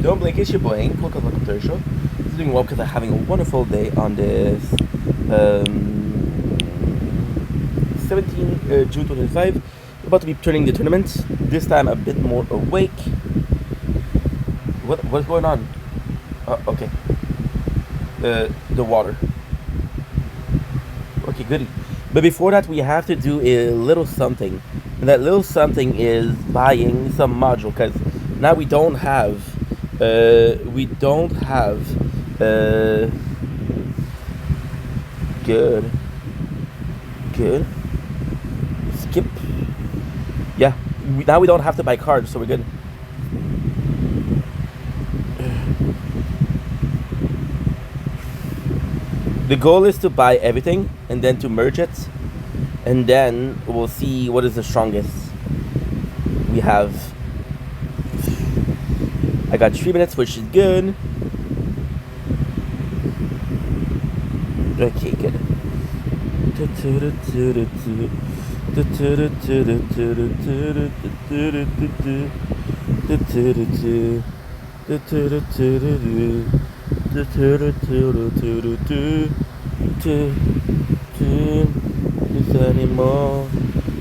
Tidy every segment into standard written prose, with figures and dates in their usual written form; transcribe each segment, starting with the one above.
Don't blink, it's your boy. Welcome to the show. It's doing well because I'm having a wonderful day on this 17 June 2025. About to be turning the tournament. This time a bit more awake. What's going on? Okay. The water. Okay, good. But before that, we have to do a little something. And that little something is buying some module, because now we don't have good skip. Yeah, now we don't have to buy cards, so we're good. The goal is to buy everything and then to merge it, and then we'll see what is the strongest. We have, I got 3 minutes, which is good. Okay, good.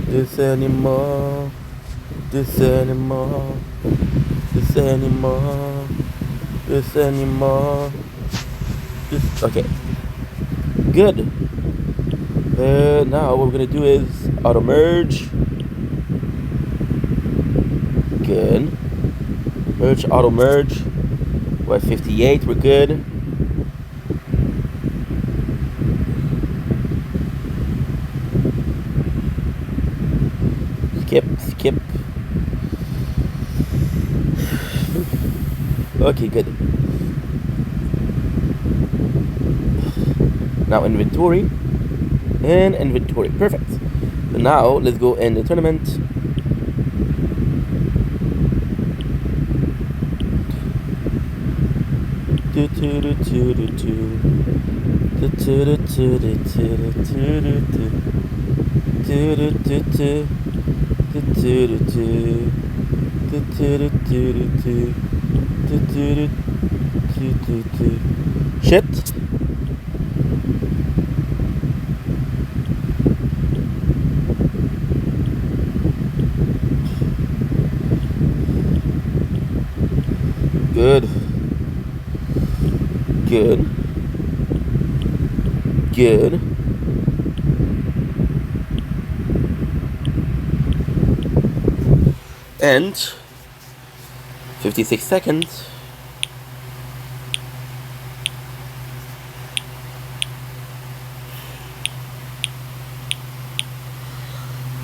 This anymore. Okay. Good. Now what we're gonna do is auto merge. Good. Merge, auto merge. We're at 58, we're good. Skip. Okay, good. Now inventory. And inventory. Perfect. So now let's go in the tournament. Shit. Good. And 56 seconds.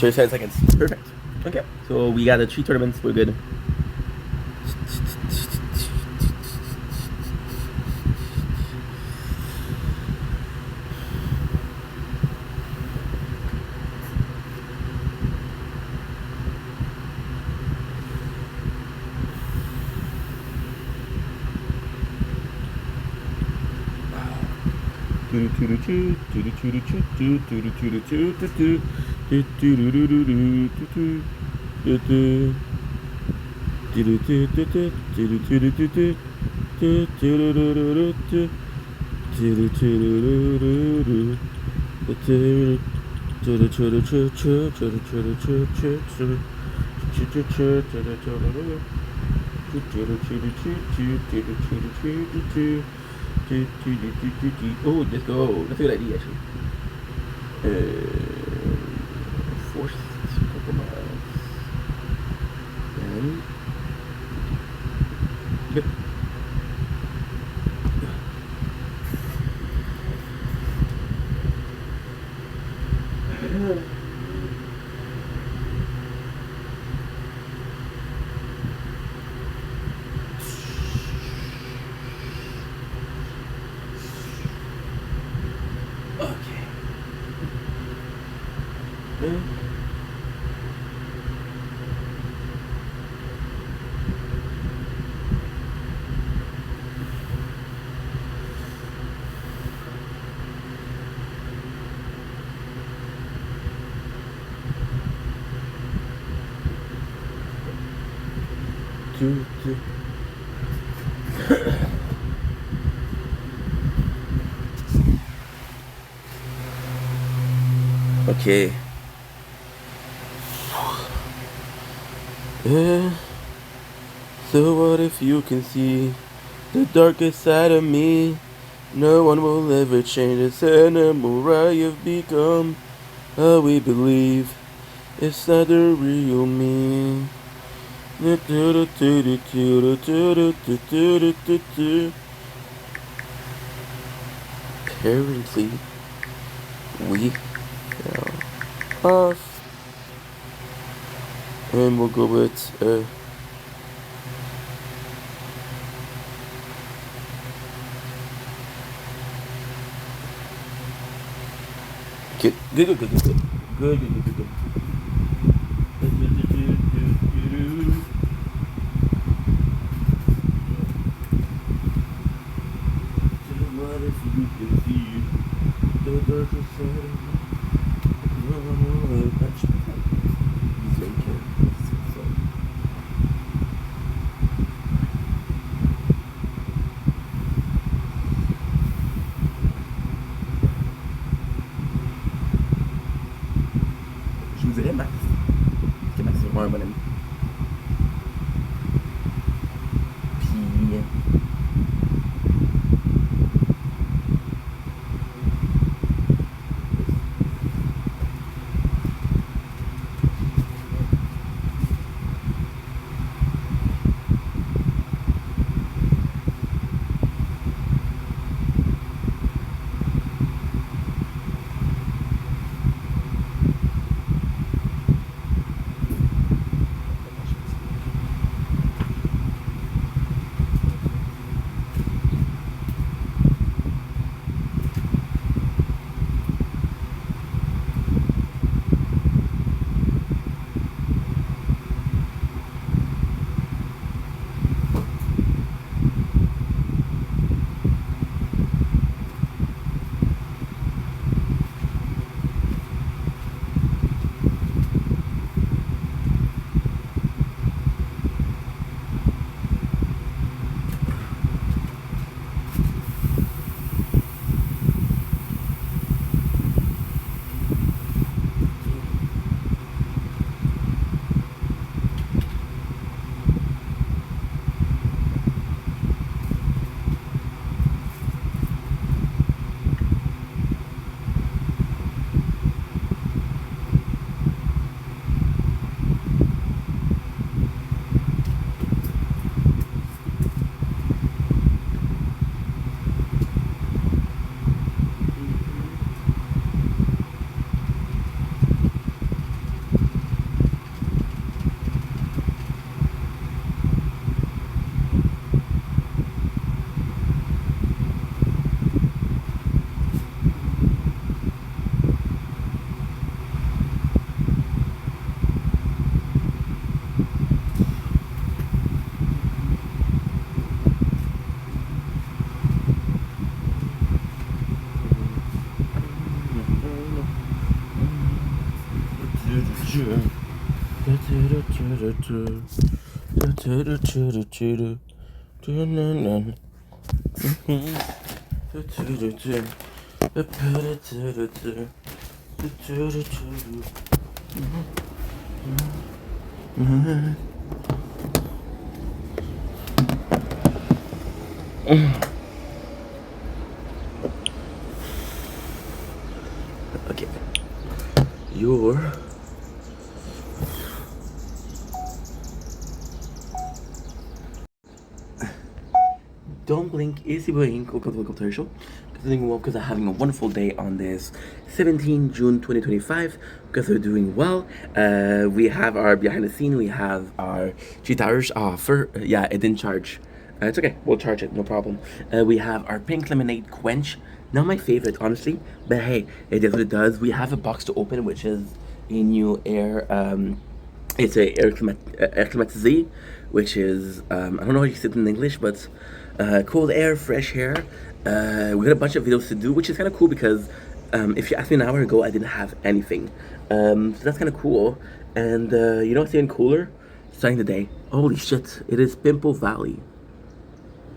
Seconds. Perfect. Okay. So we got the 3 tournaments. We're good. Oh, let's go. That's a good idea, actually. Forced compromise. And yep. Okay. Yeah. So what if you can see the darkest side of me? No one will ever change this animal I have become. How we believe it's not the real me. Apparently, we fell off. And we'll go with good, good, good, good, good, good, good, good, good, good. What if you can see the darker side of me? He's main character. So. Je vous dirais Max. Parce que Max c'est vraiment un bon ami. Puis. Okay. Your Don't blink, easy blink, welcome to the show. Doing well because I'm having a wonderful day on this 17 June 2025 because we're doing well. We have our behind the scene, we have our guitars. Yeah, it didn't charge. It's okay, we'll charge it, no problem. We have our pink lemonade quench. Not my favorite, honestly, but hey, it does what it does. We have a box to open, which is a new air. It's a air climatisé, which is I don't know how you say it in English, but cold air, fresh air. We got a bunch of videos to do, which is kind of cool because if you asked me an hour ago, I didn't have anything. So that's kind of cool. And you know what's even cooler? Starting the day. Holy shit! It is Pimple Valley.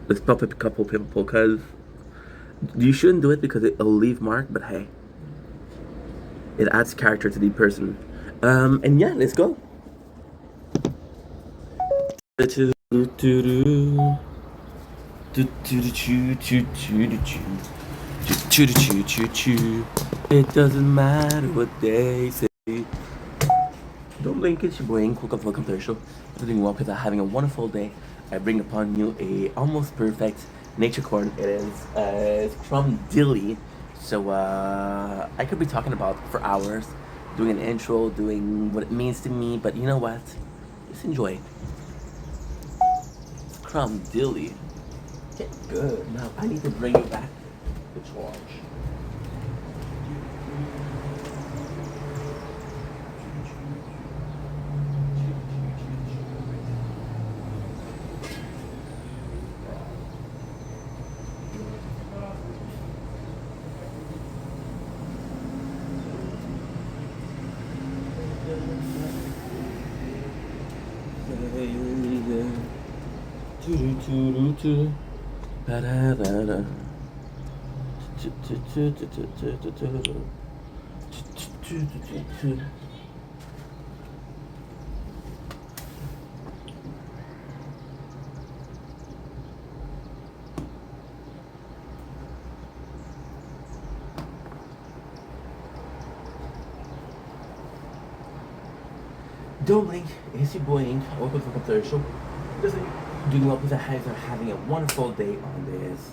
Let's pop a couple pimple because you shouldn't do it because it'll leave mark. But hey, it adds character to the person. And yeah, let's go. It doesn't matter what they say. Don't blink, it's your boy Ink. Welcome to the show. I'm doing well because I'm having a wonderful day. I bring upon you a almost perfect nature corn. It is it's from Dilly. So I could be talking about for hours, doing an intro, doing what it means to me. But you know what? Just enjoy. It's Crumb Dilly. Get good. Now I need to bring you back the charge. Don't blink, it's your boy Ink. Welcome to the third show. Listen, doing well because I are having a wonderful day on this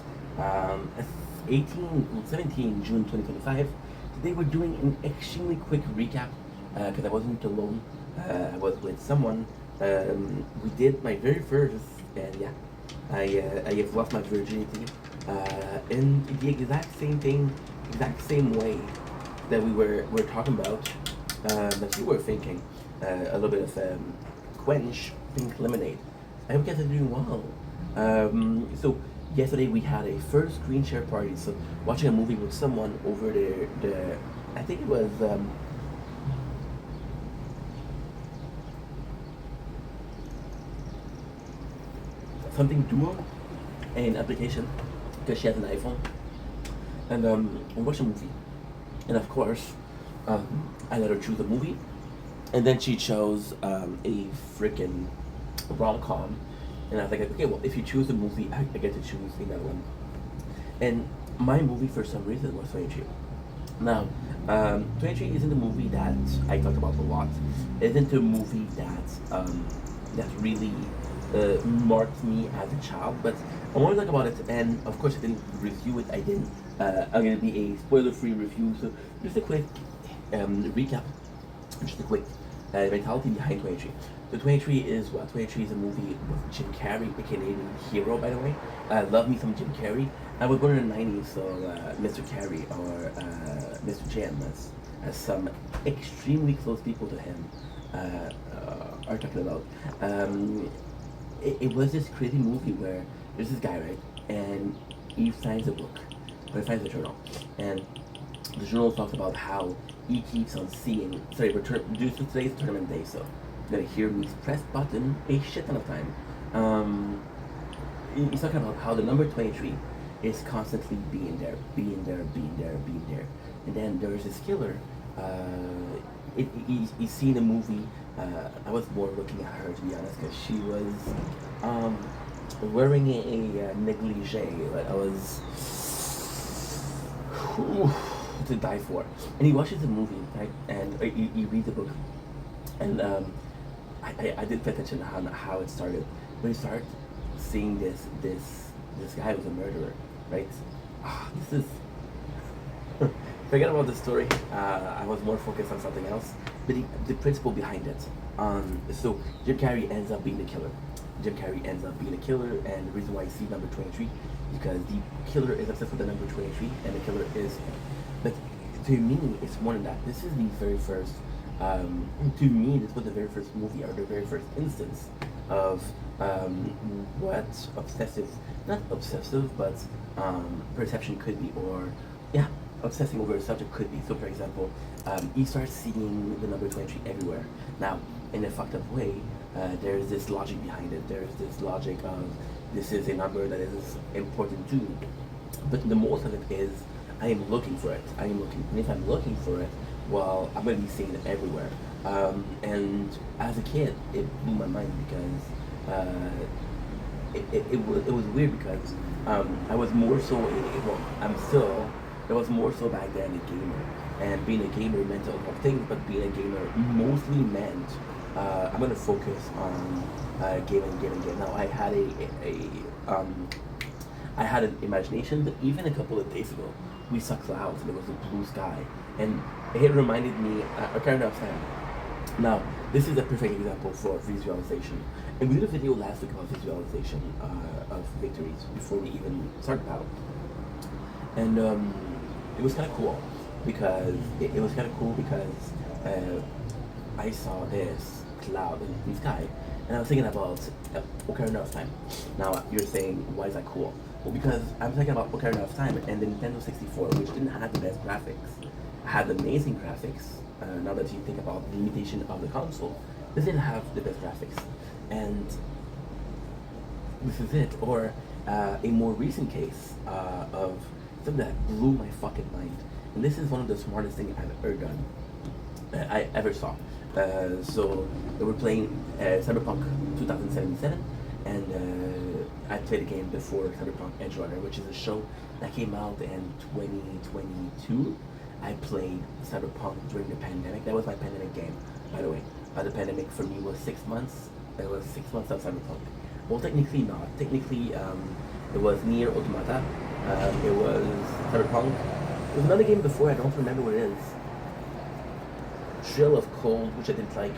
17 June 2025. Today we're doing an extremely quick recap because I wasn't alone. I was with someone. We did my very first, and yeah, I have lost my virginity in the exact same thing, exact same way that we're talking about. That you were thinking. A little bit of quench pink lemonade. I hope you guys are doing well. So yesterday we had a first screen share party. So watching a movie with someone over the I think it was something duo, an application because she has an iPhone, and we watched a movie, and of course I let her choose a movie. And then she chose a freaking rom-com. And I was like, okay, well, if you choose a movie, I get to choose another one. And my movie, for some reason, was 23. Now, 23 isn't a movie that I talk about a lot. It isn't a movie that really marked me as a child. But I want to talk about it. And, of course, I didn't review it. I didn't. I'm going to be a spoiler-free review. So just a quick recap. Just a quick mentality behind 23. So 23 is what? 23 is a movie with Jim Carrey, a Canadian hero, by the way. I love me some Jim Carrey. I was born in the 90s, so Mr. Carrey or Mr. Jim, as some extremely close people to him are talking about. It was this crazy movie where there's this guy, right? And he finds a book, or he finds a journal. And the journal talks about how he keeps on seeing. Sorry, due to today's tournament day, so you're gonna hear me press button a shit ton of time. He's talking about how the number 23 is constantly being there, and then there's this killer. He's seen a movie. I was more looking at her, to be honest, because she was wearing a negligee. Like I was. To die for. And he watches the movie, right? And he reads the book. And I did pay attention to how it started. When you start seeing this guy was a murderer, right? This is forget about the story. I was more focused on something else. But the principle behind it. So Jim Carrey ends up being the killer. Jim Carrey ends up being a killer, and the reason why you see number 23 because the killer is obsessed with the number 23, and the killer is him. But to me, it's more than that. This is the very first. To me, this was the very first movie or the very first instance of what obsessive, not obsessive, but perception could be, or yeah, obsessing over a subject could be. So, for example, you start seeing the number 23 everywhere. Now, in a fucked up way, there's this logic behind it. There's this logic of this is a number that is important too. But the most of it is I am looking for it. I am looking, and if I'm looking for it, well, I'm gonna be seeing it everywhere. And as a kid, it blew my mind because it was weird because I was more so well, I'm still. I was more so back then a gamer, and being a gamer meant a lot of things. But being a gamer mostly meant I'm gonna focus on gaming. Now I had an imagination, but even a couple of days ago, we saw clouds and there was a blue sky, and it reminded me a kind of time. Now, this is a perfect example for visualization. And we did a video last week about visualization of victories before we even started battle. And it was kind of cool because I saw this cloud in the sky, and I was thinking about Ocarina of Time. Now you're saying, why is that cool? Well, because I'm thinking about Ocarina of Time and the Nintendo 64, which didn't have the best graphics, had amazing graphics. Now that you think about the limitation of the console, this didn't have the best graphics, and this is it. Or a more recent case of something that blew my fucking mind, and this is one of the smartest things I've ever done, I ever saw. So they were playing Cyberpunk 2077, and I played the game before Cyberpunk Edge Runner, which is a show that came out in 2022. I played Cyberpunk during the pandemic. That was my pandemic game, by the way. The pandemic for me was 6 months. It was 6 months of Cyberpunk. Well, technically not. Technically, it was Nier Automata. It was Cyberpunk. There was another game before, I don't remember what it is. Trail of Cold, which I didn't like.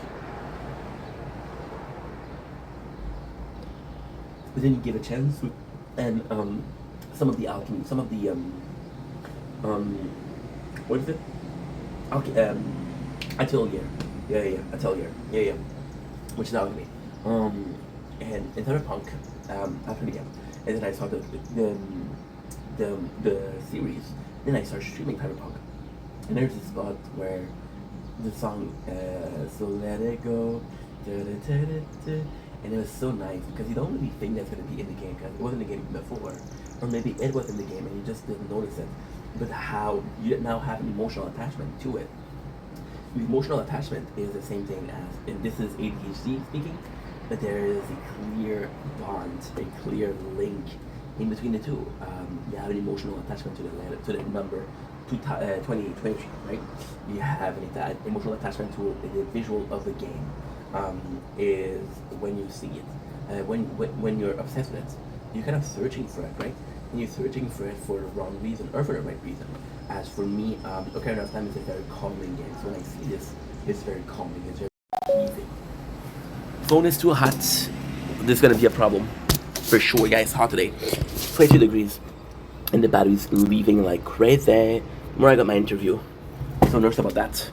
But then you give a chance, and some of the alchemy, some of the what is it? Okay, Atelier. Yeah, Atelier. Yeah. Which is alchemy. And in Cyberpunk, after the game, and then I saw the series. Then I started streaming Cyberpunk, and there's this spot where the song "So Let It Go," and it was so nice because you don't really think that's gonna be in the game because it wasn't in the game before, or maybe it was in the game and you just didn't notice it. But how you now have an emotional attachment to it. The emotional attachment is the same thing as, and this is ADHD speaking, but there is a clear bond, a clear link in between the two. You have an emotional attachment to the number 2023, right? You have an emotional attachment to the visual of the game. Is when you see it, when you're obsessed with it, you're kind of searching for it, right? And you're searching for it for the wrong reason or for the right reason. As for me, Ocarina of Time is a very calming game. So when I see this, it's very calming. It's very easy. Phone is too hot. This is gonna be a problem for sure, guys. It's hot today, 22 degrees, and the battery's leaving like crazy. Tomorrow I got my interview, so nervous about that.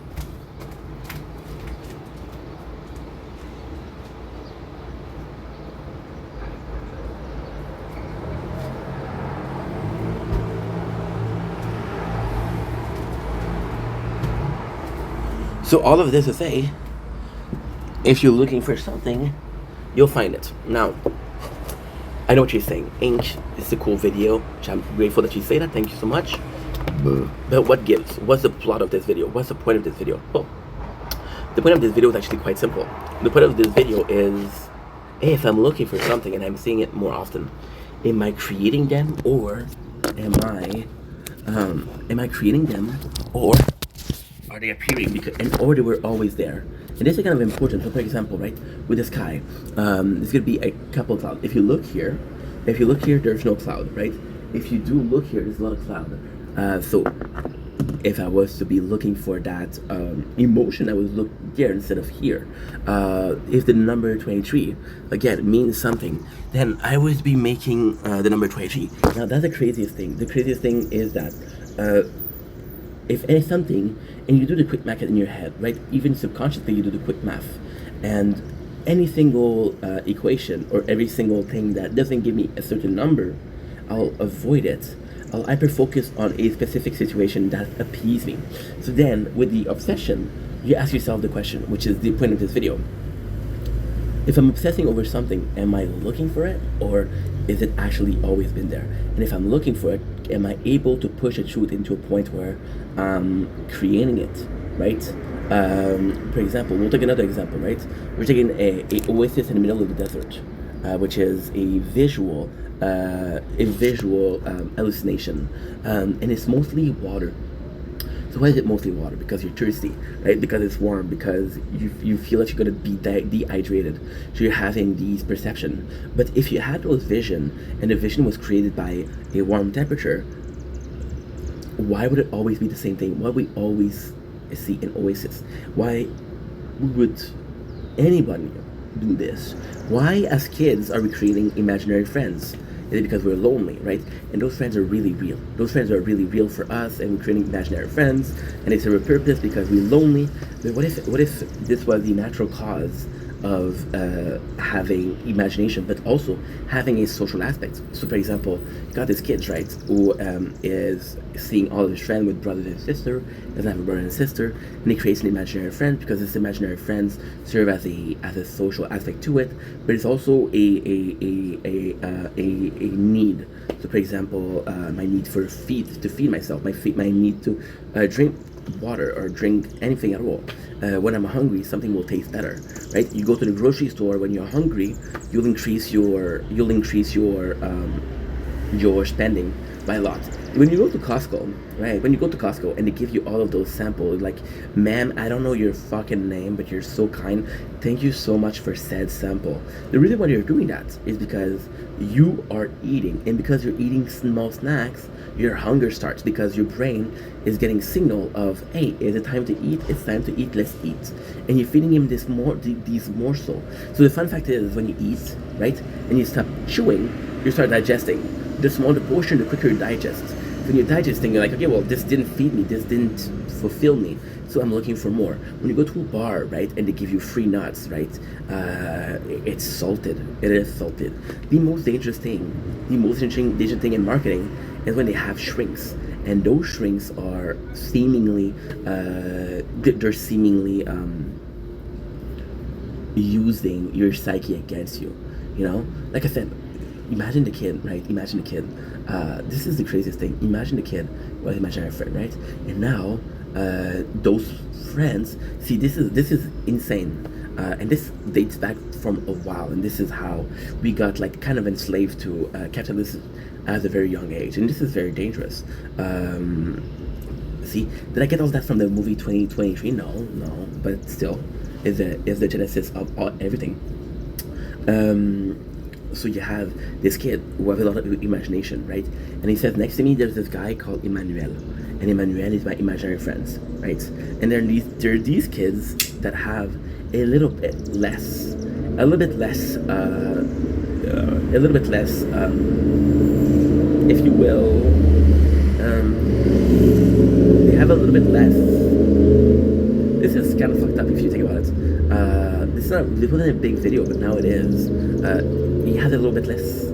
So all of this to say, if you're looking for something, you'll find it. Now, I know what you're saying. Ink, it's a cool video, which I'm grateful that you say that. Thank you so much. But what gives? What's the plot of this video? What's the point of this video? Well, the point of this video is actually quite simple. The point of this video is, hey, if I'm looking for something and I'm seeing it more often, am I creating them or am I creating them or are they appearing because or they were always there? And this is kind of important. So for example, right, with the sky, there's gonna be a couple of clouds. If you look here, there's no cloud, right? If you do look here, there's a lot of cloud. So if I was to be looking for that emotion, I would look there instead of here. If the number 23 again means something, then I would be making the number 23. Now that's the craziest thing. The craziest thing is that if it's something and you do the quick math in your head, right? Even subconsciously, you do the quick math, and any single equation or every single thing that doesn't give me a certain number, I'll avoid it. I'll hyper focus on a specific situation that appeases me. So then, with the obsession, you ask yourself the question, which is the point of this video: If I'm obsessing over something, am I looking for it, or is it actually always been there? And if I'm looking for it, am I able to push a truth into a point where I'm creating it, right? For example, we'll take another example, right? We're taking a oasis in the middle of the desert, which is a visual hallucination, and it's mostly water. So why is it mostly water? Because you're thirsty, right? Because it's warm. Because you feel that you're gonna be dehydrated. So you're having these perception. But if you had those vision, and the vision was created by a warm temperature, why would it always be the same thing? Why would we always see an oasis? Why would anybody do this? Why, as kids, are we creating imaginary friends? Is it because we're lonely, right? And those friends are really real. Those friends are really real for us, and we're creating imaginary friends, and they serve a purpose because we're lonely. But what if this was the natural cause of having imagination, but also having a social aspect? So, for example, you got this kid, right, who is seeing all of his friends with brothers and sisters, doesn't have a brother and sister, and he creates an imaginary friend because this imaginary friends serve as a social aspect to it, but it's also a need. So, for example, my need to feed myself, my need to drink water or drink anything at all. When I'm hungry, something will taste better, right? You go to the grocery store when you're hungry, you'll increase your spending by a lot. When you go to Costco, right? When you go to Costco and they give you all of those samples, like, ma'am, I don't know your fucking name, but you're so kind. Thank you so much for said sample. The reason why you're doing that is because you are eating, and because you're eating small snacks, your hunger starts because your brain is getting signal of, hey, is it time to eat? It's time to eat. Let's eat, and you're feeding him these morsel. So the fun fact is, when you eat, right, and you stop chewing, you start digesting. The smaller the portion, the quicker you digest. When you're digesting, you're like, okay, well, this didn't feed me, this didn't fulfill me, so I'm looking for more. When you go to a bar, right, and they give you free nuts, right, it's salted. It is salted. The most dangerous thing in marketing is when they have shrinks, and those shrinks are seemingly, using your psyche against you. You know, like I said, imagine the kid, right? Imagine the kid. This is the craziest thing. Imagine the kid was an imaginary friend, right? And now, those friends. See, this is insane. And this dates back from a while, and this is how we got like kind of enslaved to capitalism at a very young age, and this is very dangerous. See, did I get all that from the movie 2023? No, but still, is the genesis of everything. So you have this kid who has a lot of imagination, right? And he says, next to me there's this guy called Emmanuel, and Emmanuel is my imaginary friends, right? And there are these kids that have a little bit less, if you will, they have a little bit less. This is kind of fucked up if you think about it. This wasn't a big video, but now it is. He has a little bit less.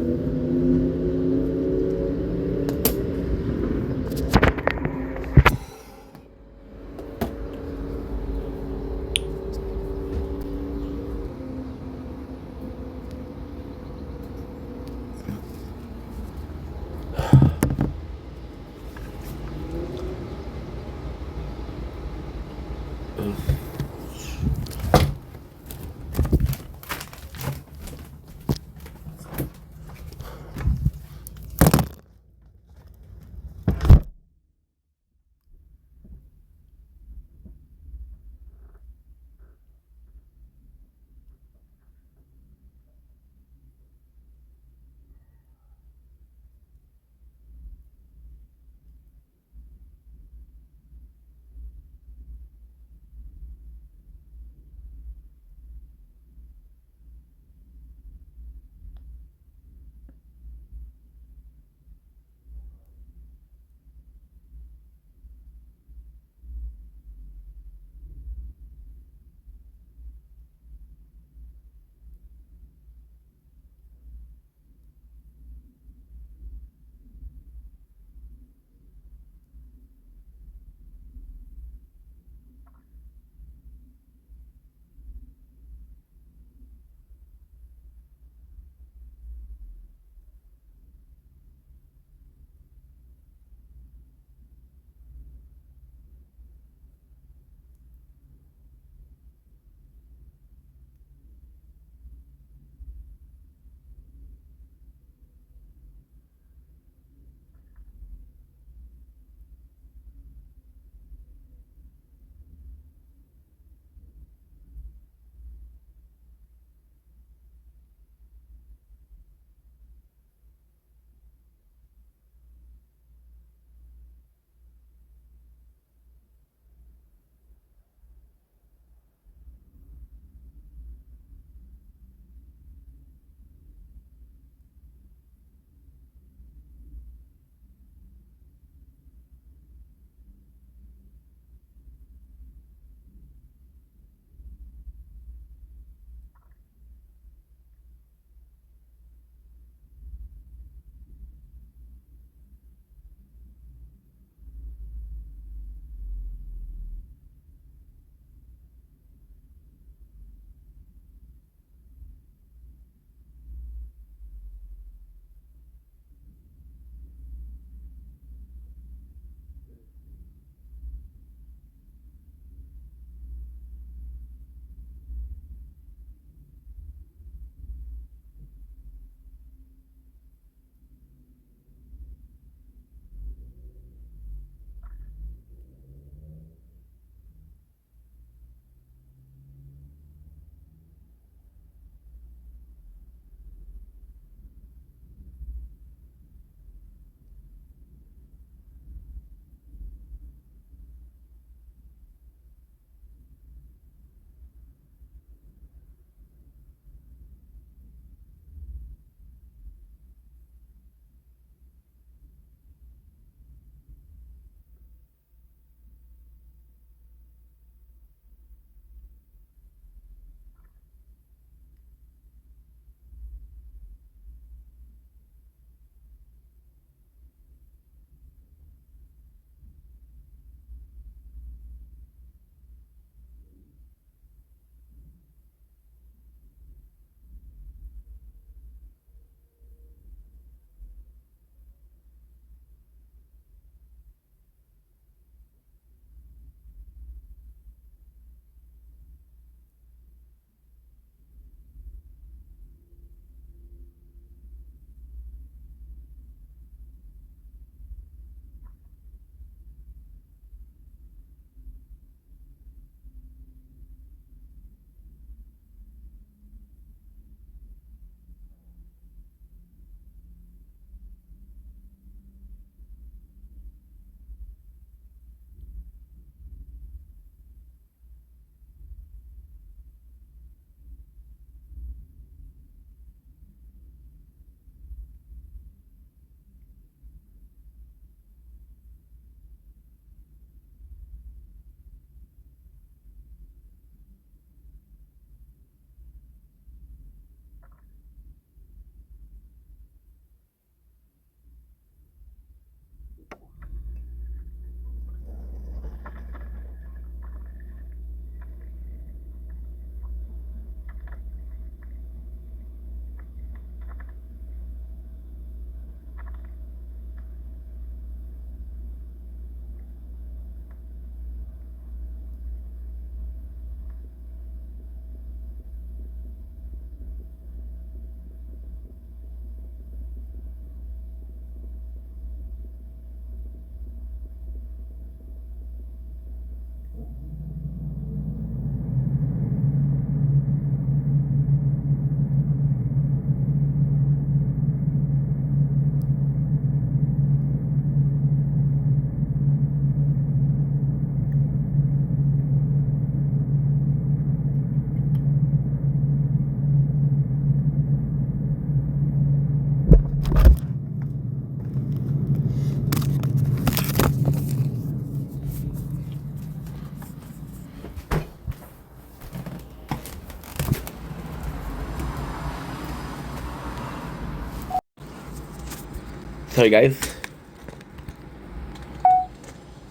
Sorry, guys.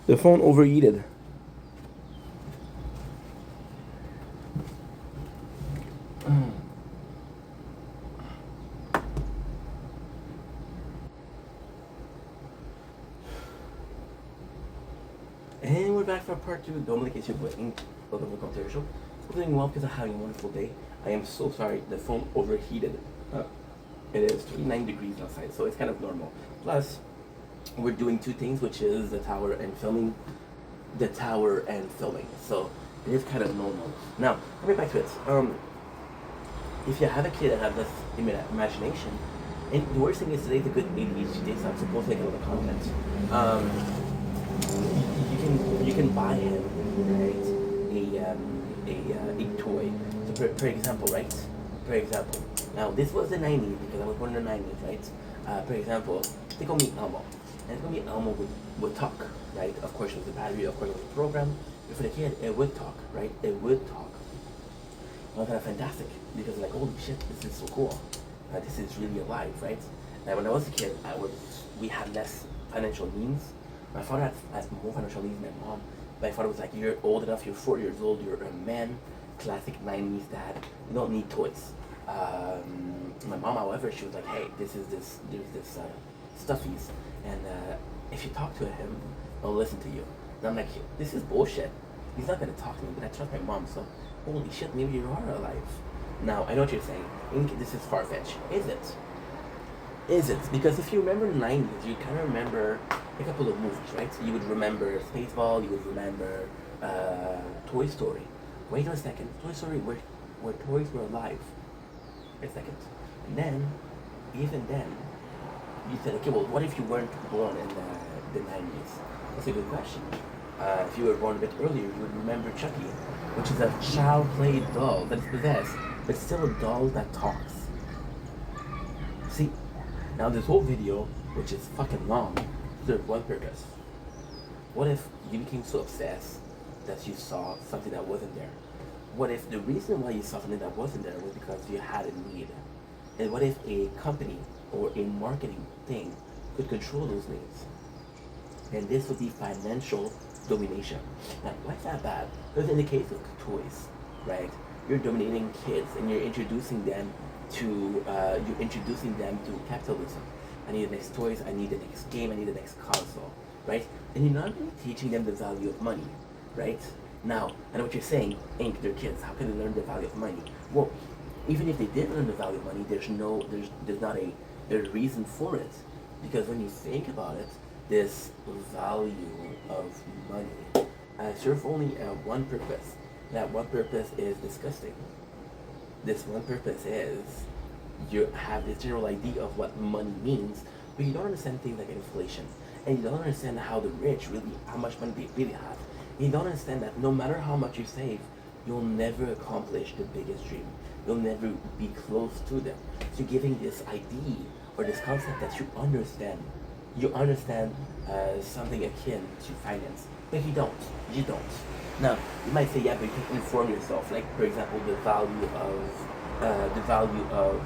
The phone overheated. And we're back for part 2. Don't blink, it's your boy Ink. Welcome to the Commentary Show. I'm doing well because I'm having a wonderful day. I am so sorry, the phone overheated. It is 29 degrees outside, so it's kind of normal. Plus, we're doing two things, which is the tower and filming. So it is kind of normal. Now, coming back to it. If you have a kid that has this imagination, and the worst thing is today's a good ADHD day, so I'm supposed to make a lot of content. You can buy him, right, a toy. So for example, right? For example, now this was the 90s because I was born in the 90s, right? For example, they call me Elmo, and they call me Elmo would talk, right? Of course, it was the battery, of course, it was the program. But for the kid, it would talk, right? It would talk. It was kind of fantastic because like, holy shit, this is so cool. This is really alive, right? And when I was a kid, we had less financial means. My father had more financial needs than my mom. My father was like, you're old enough, you're 4 years old, you're a man, classic 90s dad, you don't need toys. My mom, however, she was like, hey, there's this stuffies, and if you talk to him, he'll listen to you. And I'm like, this is bullshit. He's not gonna talk to me, but I trust my mom, so holy shit, maybe you are alive. Now, I know what you're saying. This is far-fetched. Is it? Is it? Because if you remember the 90s, you kind of remember a couple of movies, right? You would remember Spaceball, you would remember Toy Story. Wait a second, Toy Story where toys were alive. Wait a second. And then, even then, you said, okay, well, what if you weren't born in the 90s? That's a good question. If you were born a bit earlier, you would remember Chucky, which is a child play doll that is possessed, but still a doll that talks. See? Now this whole video, which is fucking long, served one purpose. What if you became so obsessed that you saw something that wasn't there? What if the reason why you saw something that wasn't there was because you had a need? And what if a company or a marketing thing could control those needs? And this would be financial domination. Now, why is that bad? Because in the case of toys, right, you're dominating kids and you're introducing them to capitalism. I need the next toys, I need the next game, I need the next console, right? And you're not really teaching them the value of money, right? Now, I know what you're saying, Ink, they're kids, how can they learn the value of money? Well, even if they did learn the value of money, there's not a reason for it. Because when you think about it, this value of money serves only one purpose. That one purpose is disgusting. This one purpose is you have this general idea of what money means, but you don't understand things like inflation, and you don't understand how the rich really, how much money they really have. You don't understand that no matter how much you save, you'll never accomplish the biggest dream. You'll never be close to them. So you're giving this idea or this concept that you understand. You understand something akin to finance, but you don't. You don't. Now you might say, yeah, but you can inform yourself. Like for example, the value of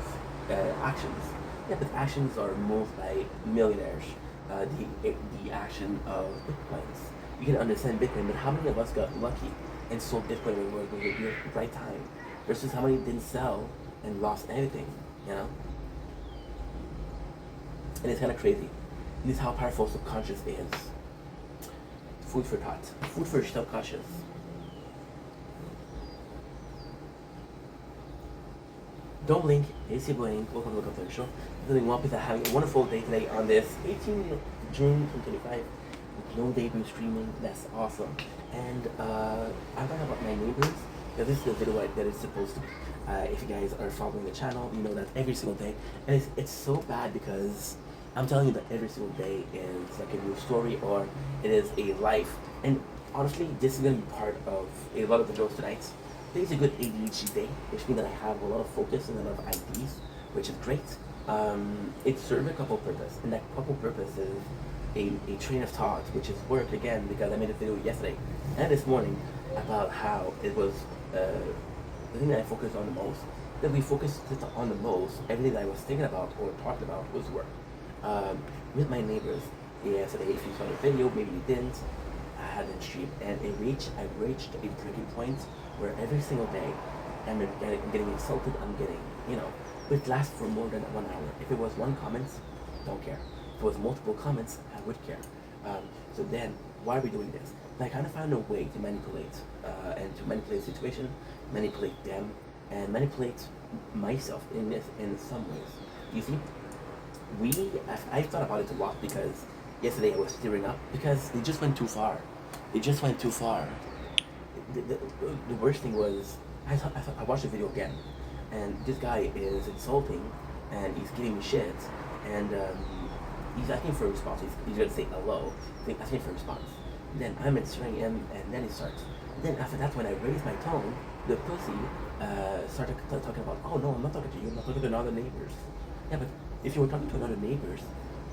actions. Yeah, but actions are moved by millionaires. The action of bitcoins. You can understand Bitcoin, but how many of us got lucky and sold Bitcoin when we were at the right time, versus how many didn't sell and lost everything? You know. And it's kind of crazy. This is how powerful subconscious is. Food for thought. Food for subconscious. Don't blink. It's your boy Ink. Welcome to the Commentary Show. I'm doing well because I'm having a wonderful day today on this 18th June 2025. No debut streaming. That's awesome. And I'm talking about my neighbors. Because this is the video that it's supposed to be. If you guys are following the channel, you know that every single day. And it's so bad because I'm telling you that every single day is like a new story or it is a life. And honestly, this is going to be part of a lot of videos tonight. Today's a good ADHD day, which means that I have a lot of focus and a lot of ideas, which is great. It serves a couple purpose, and that couple purpose is a train of thought, which is work again, because I made a video yesterday and this morning about how it was the thing that I focused on the most, that we focused on the most, everything that I was thinking about or talking about was work. um, with my neighbors yesterday. If you saw the video, maybe you didn't. I had a stream, and I reached a breaking point where every single day I'm getting insulted. I'm getting, you know, it lasts for more than 1 hour. If it was one comment, don't care. If it was multiple comments, I would care. So then, why are we doing this? And I kind of found a way to manipulate, and to manipulate the situation, manipulate them, and manipulate myself in this in some ways. You see, I thought about it a lot because yesterday I was tearing up because they just went too far. They just went too far. The worst thing was I watched the video again, and this guy is insulting, and he's giving me shit, and he's asking for a response. He's gonna say hello, asking for a response. Then I'm answering him, and then he starts. Then after that, when I raise my tone, the pussy started talking about, oh no, I'm not talking to you, I'm not talking to another neighbors. Yeah, but if you were talking to another neighbors,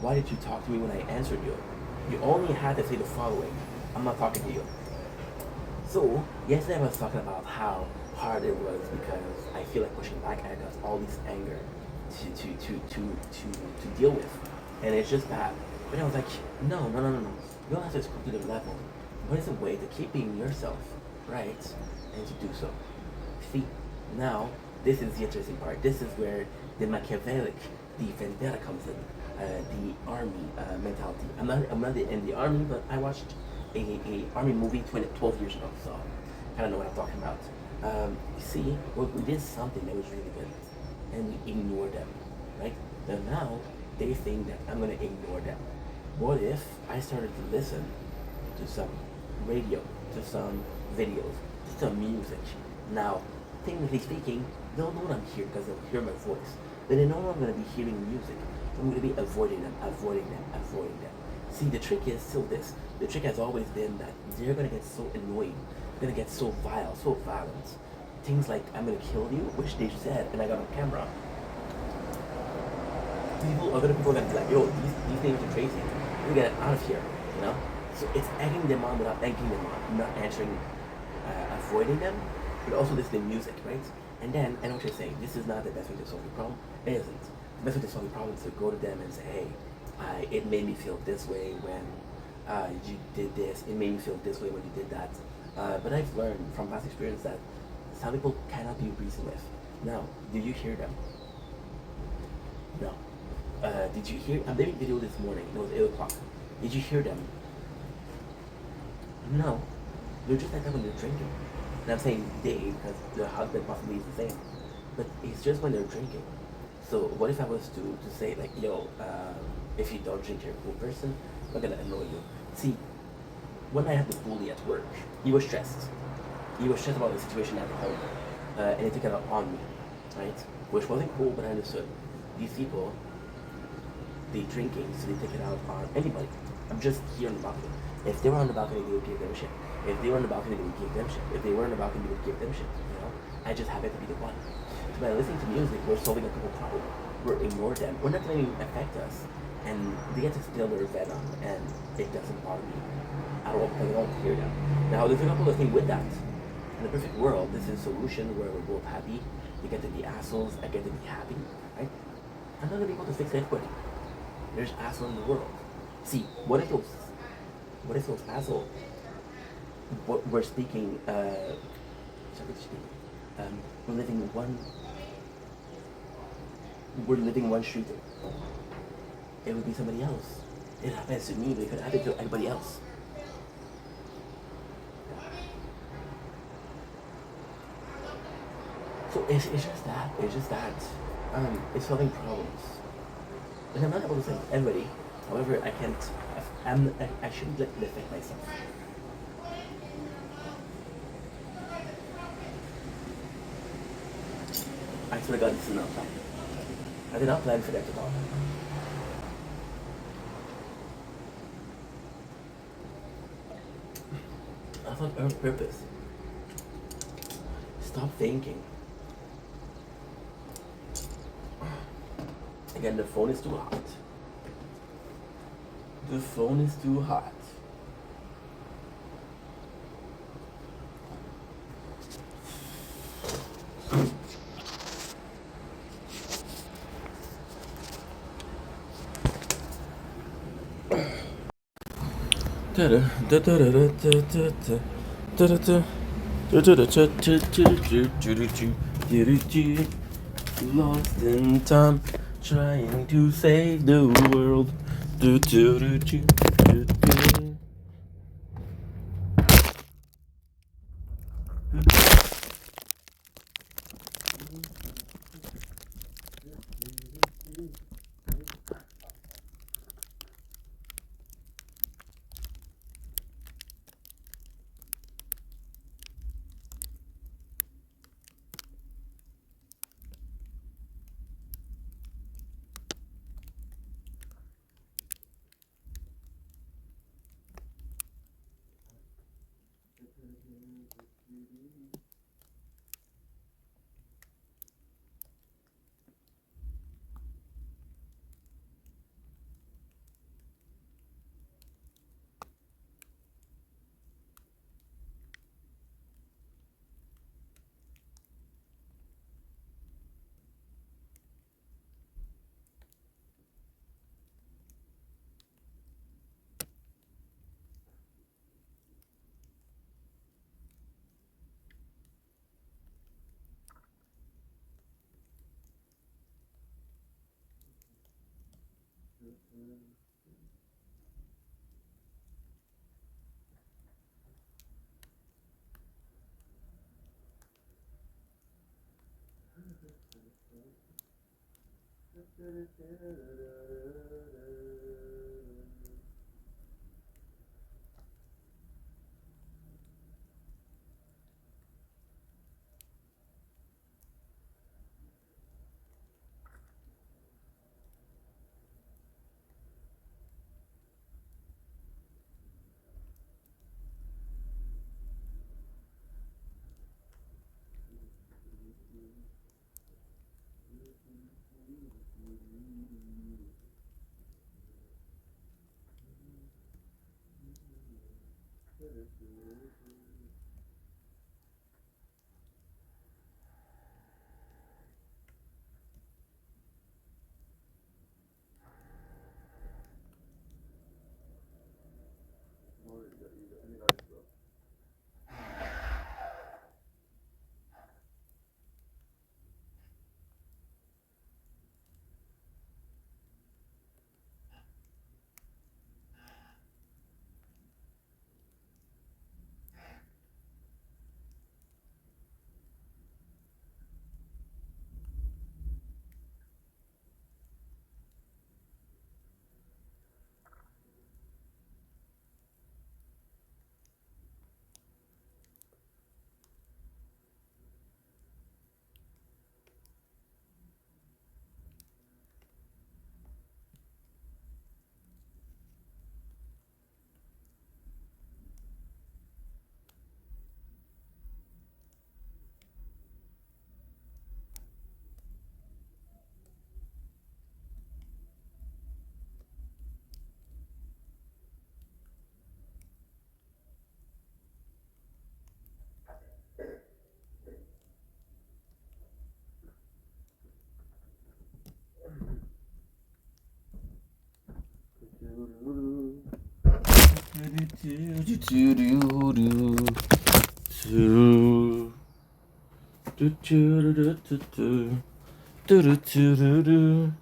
why did you talk to me when I answered you? You only had to say the following, I'm not talking to you. So, yesterday I was talking about how hard it was because I feel like pushing back. I got all this anger to deal with. And it's just bad. But I was like, no. You don't have to screw to the level. What is a way to keep being yourself, right? And to do so. See, now, this is the interesting part. This is where the Machiavellic, the vendetta comes in. The army mentality. I'm not in the army, but I watched a army movie 12 years ago, so I kind of know what I'm talking about. You see, we did something that was really good, and we ignored them, right? And now they think that I'm gonna ignore them. What if I started to listen to some radio, to some videos, to some music? Now, technically speaking, they'll know I'm here because they'll hear my voice. But they know I'm gonna be hearing music. I'm gonna be avoiding them. See, the trick is still this. The trick has always been that they're gonna get so annoying, they're gonna get so vile, so violent. Things like, I'm gonna kill you, which they said, and I got on camera. Other people are gonna be like, yo, these things are crazy. We get out of here, you know? So it's egging them on without egging them on, not answering, avoiding them, but also this is the music, right? And then, I know what you're saying, this is not the best way to solve your problem. It isn't. The best way to solve your problem is to go to them and say, hey, it made me feel this way when you did this. It made me feel this way when you did that. But I've learned from past experience that some people cannot be reasoned with. Now, did you hear them? No. Did you hear? I'm making a video this morning. It was 8 o'clock. Did you hear them? No. They're just like that when they're drinking. And I'm saying they because their husband possibly is the same. But it's just when they're drinking. So what if I was to say like, yo, if you don't drink, you're a cool person, I'm not gonna annoy you. See, when I had the bully at work, he was stressed. He was stressed about the situation at home. And he took it out on me, right? Which wasn't cool, but I understood. These people, they drinking, so they take it out on anybody. I'm just here on the balcony. If they were on the balcony, they would give them shit. If they were on the balcony, they would give them shit. If they were on the balcony, they would give them shit, you know? I just happened to be the one. So by listening to music, we're solving a couple problems. We're ignoring them. We're not letting it affect us. And they get to spill their venom, and it doesn't bother me at all because I don't hear them. Now, there's a couple of things with that. In the perfect world, this is a solution where we're both happy. You get to be assholes, I get to be happy, right? I'm not gonna be able to fix everybody. There's assholes in the world. See, what if those assholes, what we're speaking, we're living one street. It would be somebody else. It happens to me, but it could happen to anybody else. So it's just that. It's solving problems. And I'm not able to say everybody. However, I can't. I shouldn't let it affect myself. I swear to God, this is not planned. I did not plan for that at all. I thought earn purpose. Stop thinking. Again, the phone is too hot. The phone is too hot. Lost in time, trying to save the world. Do, do, do, do, do, do.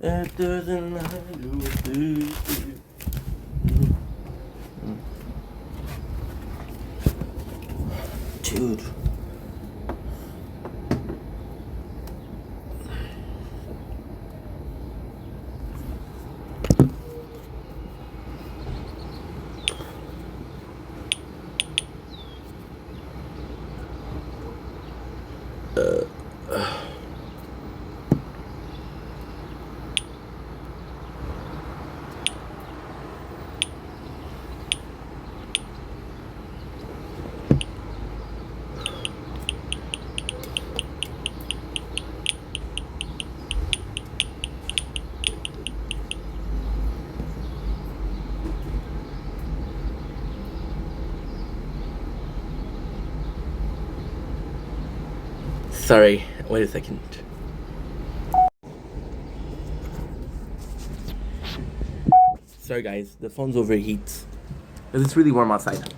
It doesn't matter. Dude. Sorry, wait a second. Sorry guys, the phone's overheat. because it's really warm outside.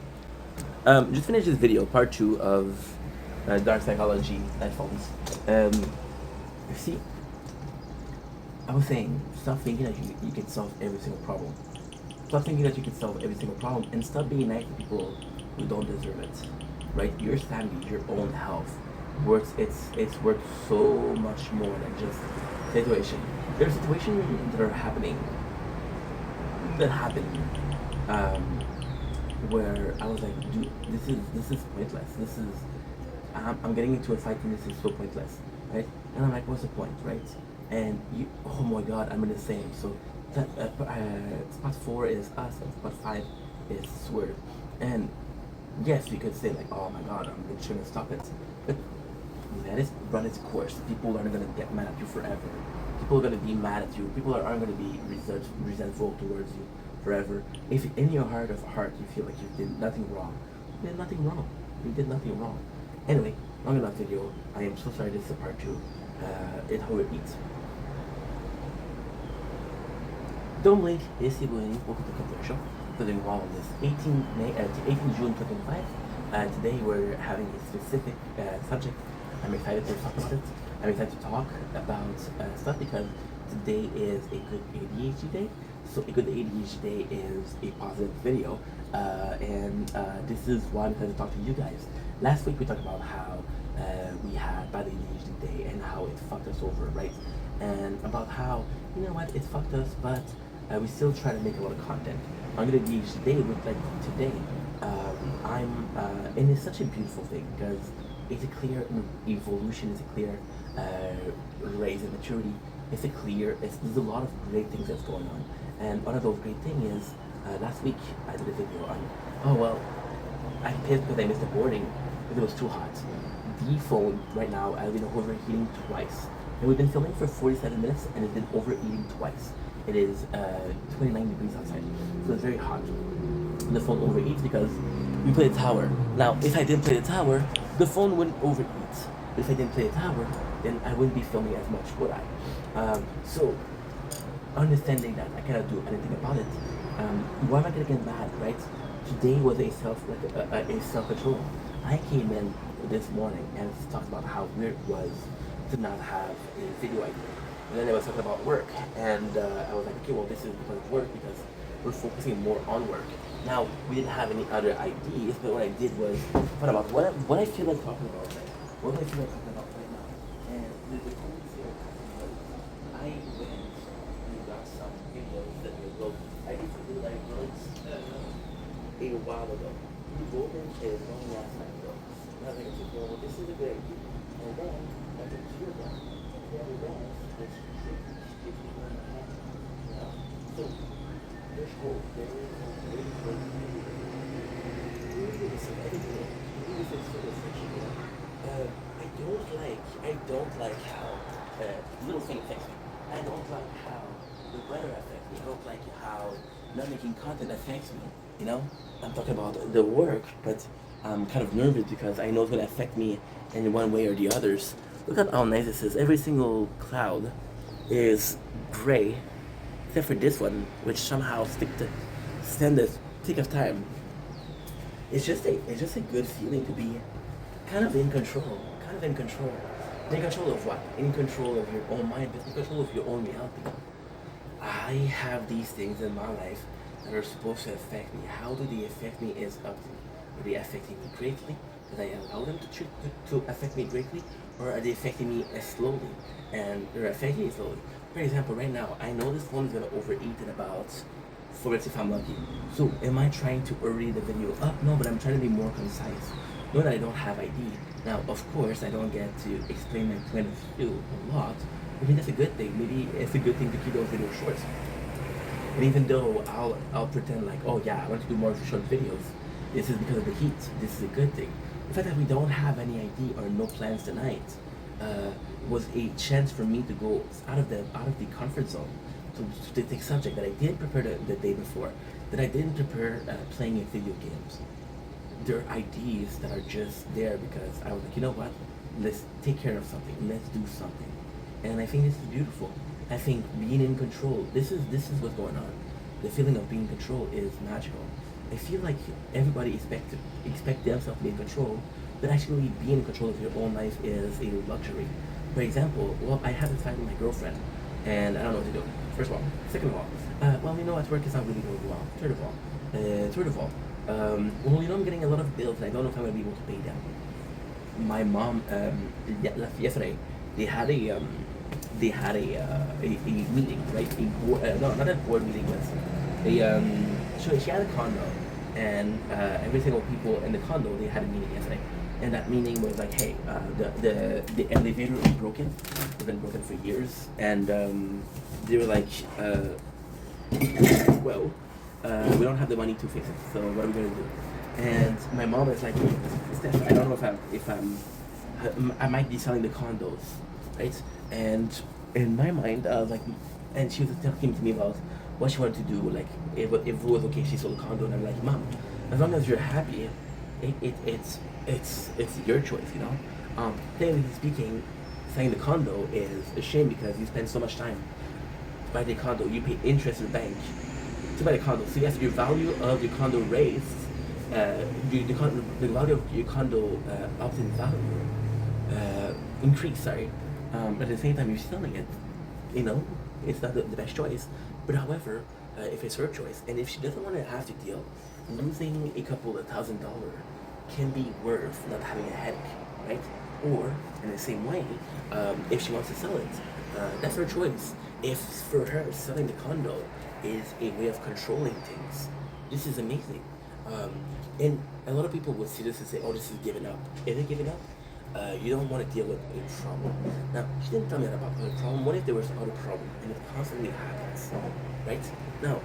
Just finished this video, part 2 of Dark Psychology headphones. You see, I was saying, stop thinking that you can solve every single problem. Stop thinking that you can solve every single problem, and stop being nice to people who don't deserve it. Right? Your sanity, your own health, it's worth so much more than just situation. There are situations that are happening, where I was like, dude, this is pointless. I'm getting into a fight and this is so pointless, right? And I'm like, what's the point, right? And you, oh my God, I'm in the same. So that spot 4 is us, and spot 5 is Swerve. And yes, we could say like, oh my God, I'm really trying to stop it, but let it run its course. People aren't gonna get mad at you forever. People are gonna be mad at you. People aren't gonna be resentful towards you forever. If in your heart of heart you feel like you did nothing wrong, you did nothing wrong. You did nothing wrong. Anyway, long enough video. I am so sorry this is a part 2. It how it beats. Don't blink, it's Ibrahim. Welcome to Comfort Show. Doing well on this 18 June 2025. Today we're having a specific subject. I'm excited to talk about it. I'm excited to talk about stuff because today is a good ADHD day. So a good ADHD day is a positive video, and this is why I'm excited to talk to you guys. Last week we talked about how we had bad ADHD day and how it fucked us over, right? And about how, you know what, it fucked us, but we still try to make a lot of content. On good ADHD day, with like today, and it's such a beautiful thing because it's a clear evolution, it's a clear raise in maturity, there's a lot of great things that's going on. And one of those great things is, last week I did a video on, I pissed because I missed the boarding because it was too hot. The phone right now has been overheating twice. And we've been filming for 47 minutes and it's been overheating twice. It is 29 degrees outside, so it's very hot. And the phone overheats because we play the tower. Now, if I didn't play the tower, the phone wouldn't overheat. But if I didn't play the tower, then I wouldn't be filming as much, would I? So, understanding that I cannot do anything about it, why am I gonna get mad, right? Today was a self-control. I came in this morning and talked about how weird it was to not have a video idea. And then I was talking about work, and I was like, okay, well, this is because of work, because we're focusing more on work. Now, we didn't have any other ideas, but what I did was thought about what I feel like talking about right now. What do I feel like talking about right now? And the cool thing was, I went and got some videos that we wrote. I used to do like notes a while ago. We wrote them a long last night ago. And I was like, okay, well, this is a good idea. And then I took 2 of them, and then we realized this is one and a half. You know? So there's hope. There is hope. There is hope. I don't like how little thing affects me. I don't like how the weather affects me. I don't like how not making content affects me. You know, I'm talking about the work, but I'm kind of nervous because I know it's going to affect me in one way or the others. Look at how nice this is. Every single cloud is gray, except for this one, which somehow stand the tick of time. It's just a good feeling to be kind of in control. In control of what? In control of your own mind, but in control of your own reality. I have these things in my life that are supposed to affect me. How do they affect me is up to me. Are they affecting me greatly? Did I allow them to affect me greatly? Or are they affecting me slowly? And they're affecting me slowly. For example, right now, I know this phone is going to overeat in about 4 minutes if I'm lucky. So am I trying to hurry the video up? No, but I'm trying to be more concise. Know that I don't have ID. Now, of course, I don't get to explain my point of view a lot. I mean, that's a good thing. Maybe it's a good thing to keep those videos short. And even though I'll pretend like, oh yeah, I want to do more short videos, this is because of the heat. This is a good thing. The fact that we don't have any ID or no plans tonight was a chance for me to go out of the comfort zone to take subject that I didn't prepare the day before, that I didn't prepare playing video games. There are ideas that are just there because I was like, you know what? Let's take care of something. Let's do something. And I think this is beautiful. I think being in control, this is what's going on. The feeling of being in control is magical. I feel like everybody expect themselves to be in control, but actually being in control of your own life is a luxury. For example, well, I had this fight with my girlfriend, and I don't know what to do. First of all, second of all, well, at work it's not really going well. Third of all, well, I'm getting a lot of bills, and I don't know if I'm gonna be able to pay them. My mom left yesterday. They had a meeting, right? No, not a board meeting, but so she had a condo, and every single people in the condo, they had a meeting yesterday, and that meeting was like, hey, the elevator is broken. It's been broken for years, and they were like, well, we don't have the money to fix it, so what are we gonna do? And my mom is like, Steph, I don't know I might be selling the condos, right? And in my mind, I was like, and she was talking to me about what she wanted to do, like if it was okay, she sold the condo, and I'm like, Mom, as long as you're happy, it's your choice, Technically speaking, selling the condo is a shame because you spend so much time to buy the condo, you pay interest in the bank to buy the condo. So yes, your value of your condo raised, the value of your condo upped in value, increased. Sorry, but at the same time you're selling it. It's not the best choice. But however, if it's her choice, and if she doesn't want to have to deal, losing a couple of $1,000 can be worth not having a headache, right? Or in the same way, if she wants to sell it, that's her choice. If for her selling the condo is a way of controlling things, this is amazing. And a lot of people would see this and say, "Oh, this is giving up." Is it giving up? You don't want to deal with a problem. Now, she didn't tell me about the problem. What if there was another problem, and it constantly happens, right? Now,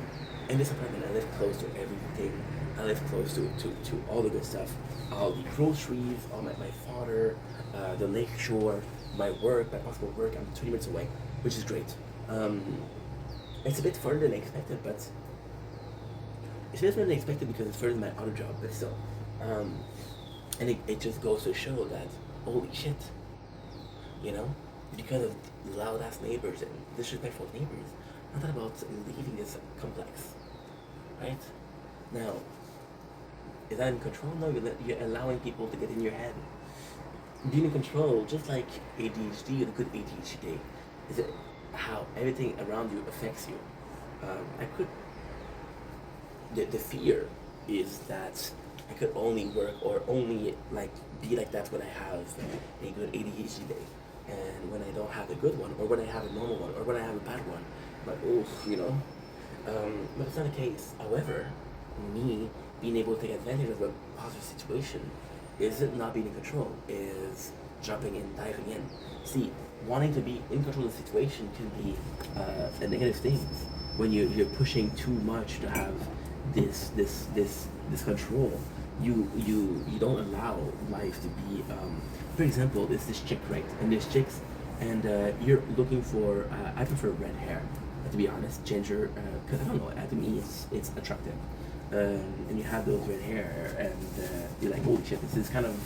in this apartment, I live close to everything. I live close to all the good stuff, all the groceries, all my father, the lake shore, my work, my possible work. I'm 20 minutes away, which is great. It's a bit further than I expected, but it's a bit further than I expected because it's further than my other job, but still. And it just goes to show that, holy shit, because of loud ass neighbors and disrespectful neighbors, I'm not about leaving this complex, right? Now, is that in control? No, you're allowing people to get in your head. Being in control, just like ADHD, the good ADHD, is it how everything around you affects you. The fear is that I could only work or only be like that when I have a good ADHD day, and when I don't have a good one, or when I have a normal one, or when I have a bad one, like oof. But it's not the case. However, me being able to take advantage of a positive situation isn't not being in control, is jumping in, diving in. See, wanting to be in control of the situation can be a negative thing when you're pushing too much to have this control. You don't allow life to be. For example, there's this chick, right? And there's chicks, and you're looking for. I prefer red hair, to be honest, ginger, because I don't know. To me, it's attractive. And you have those red hair, and you're like, holy shit, this is kind of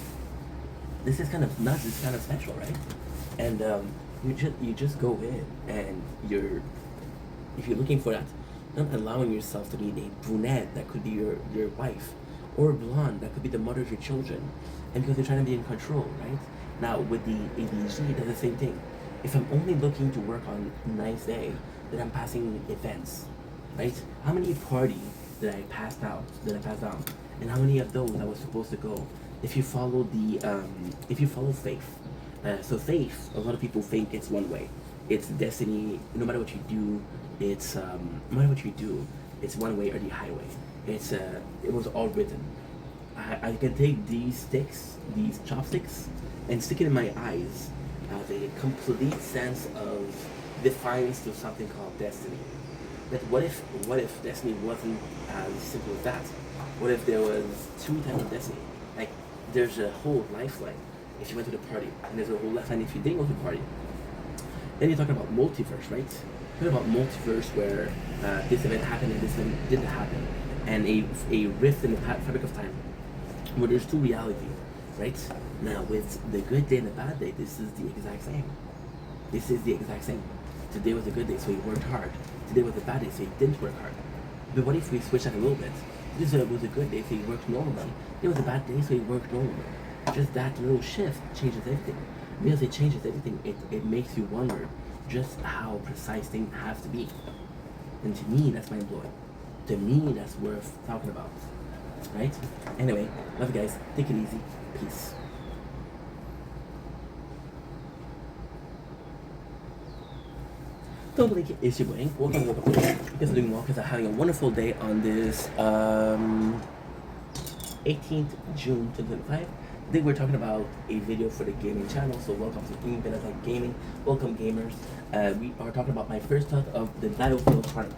nuts. This is kind of special, right? And you just go in, and if you're looking for that, not allowing yourself to be a brunette that could be your wife, or a blonde that could be the mother of your children, and because you're trying to be in control, right? Now with the ADHD, that's the same thing. If I'm only looking to work on a nice day, then I'm passing events, right? How many parties did I pass down? And how many of those I was supposed to go? If you follow faith, so faith, a lot of people think it's one way. It's destiny. No matter what you do, it's one way or the highway. It was all written. I can take these chopsticks, and stick it in my eyes as a complete sense of defiance to something called destiny. But what if destiny wasn't as simple as that? What if there was two types of destiny? Like there's a whole lifeline if you went to the party, and there's a whole lifeline if you didn't go to the party. Then you're talking about multiverse, right? Talking about multiverse where this event happened and this event didn't happen, and a rift in the fabric of time where there's two realities, right? Now with the good day and the bad day, this is the exact same. This is the exact same. Today was a good day, so he worked hard. Today was a bad day, so he didn't work hard. But what if we switch that a little bit? This was a good day, so he worked normally. It was a bad day, so he worked normally. Just that little shift changes everything. Because it changes everything, it makes you wonder just how precise things have to be. And to me, that's mind blowing. To me, that's worth talking about. Right? Anyway, love you guys. Take it easy. Peace. Don't blink, it's your boy. Welcome to Welcome. You guys are doing well because I'm having a wonderful day on this 18th June 2025. Today we're talking about a video for the gaming channel, so welcome to Infinite Gaming. Welcome gamers. We are talking about my first thought of the Battlefield Chronicle.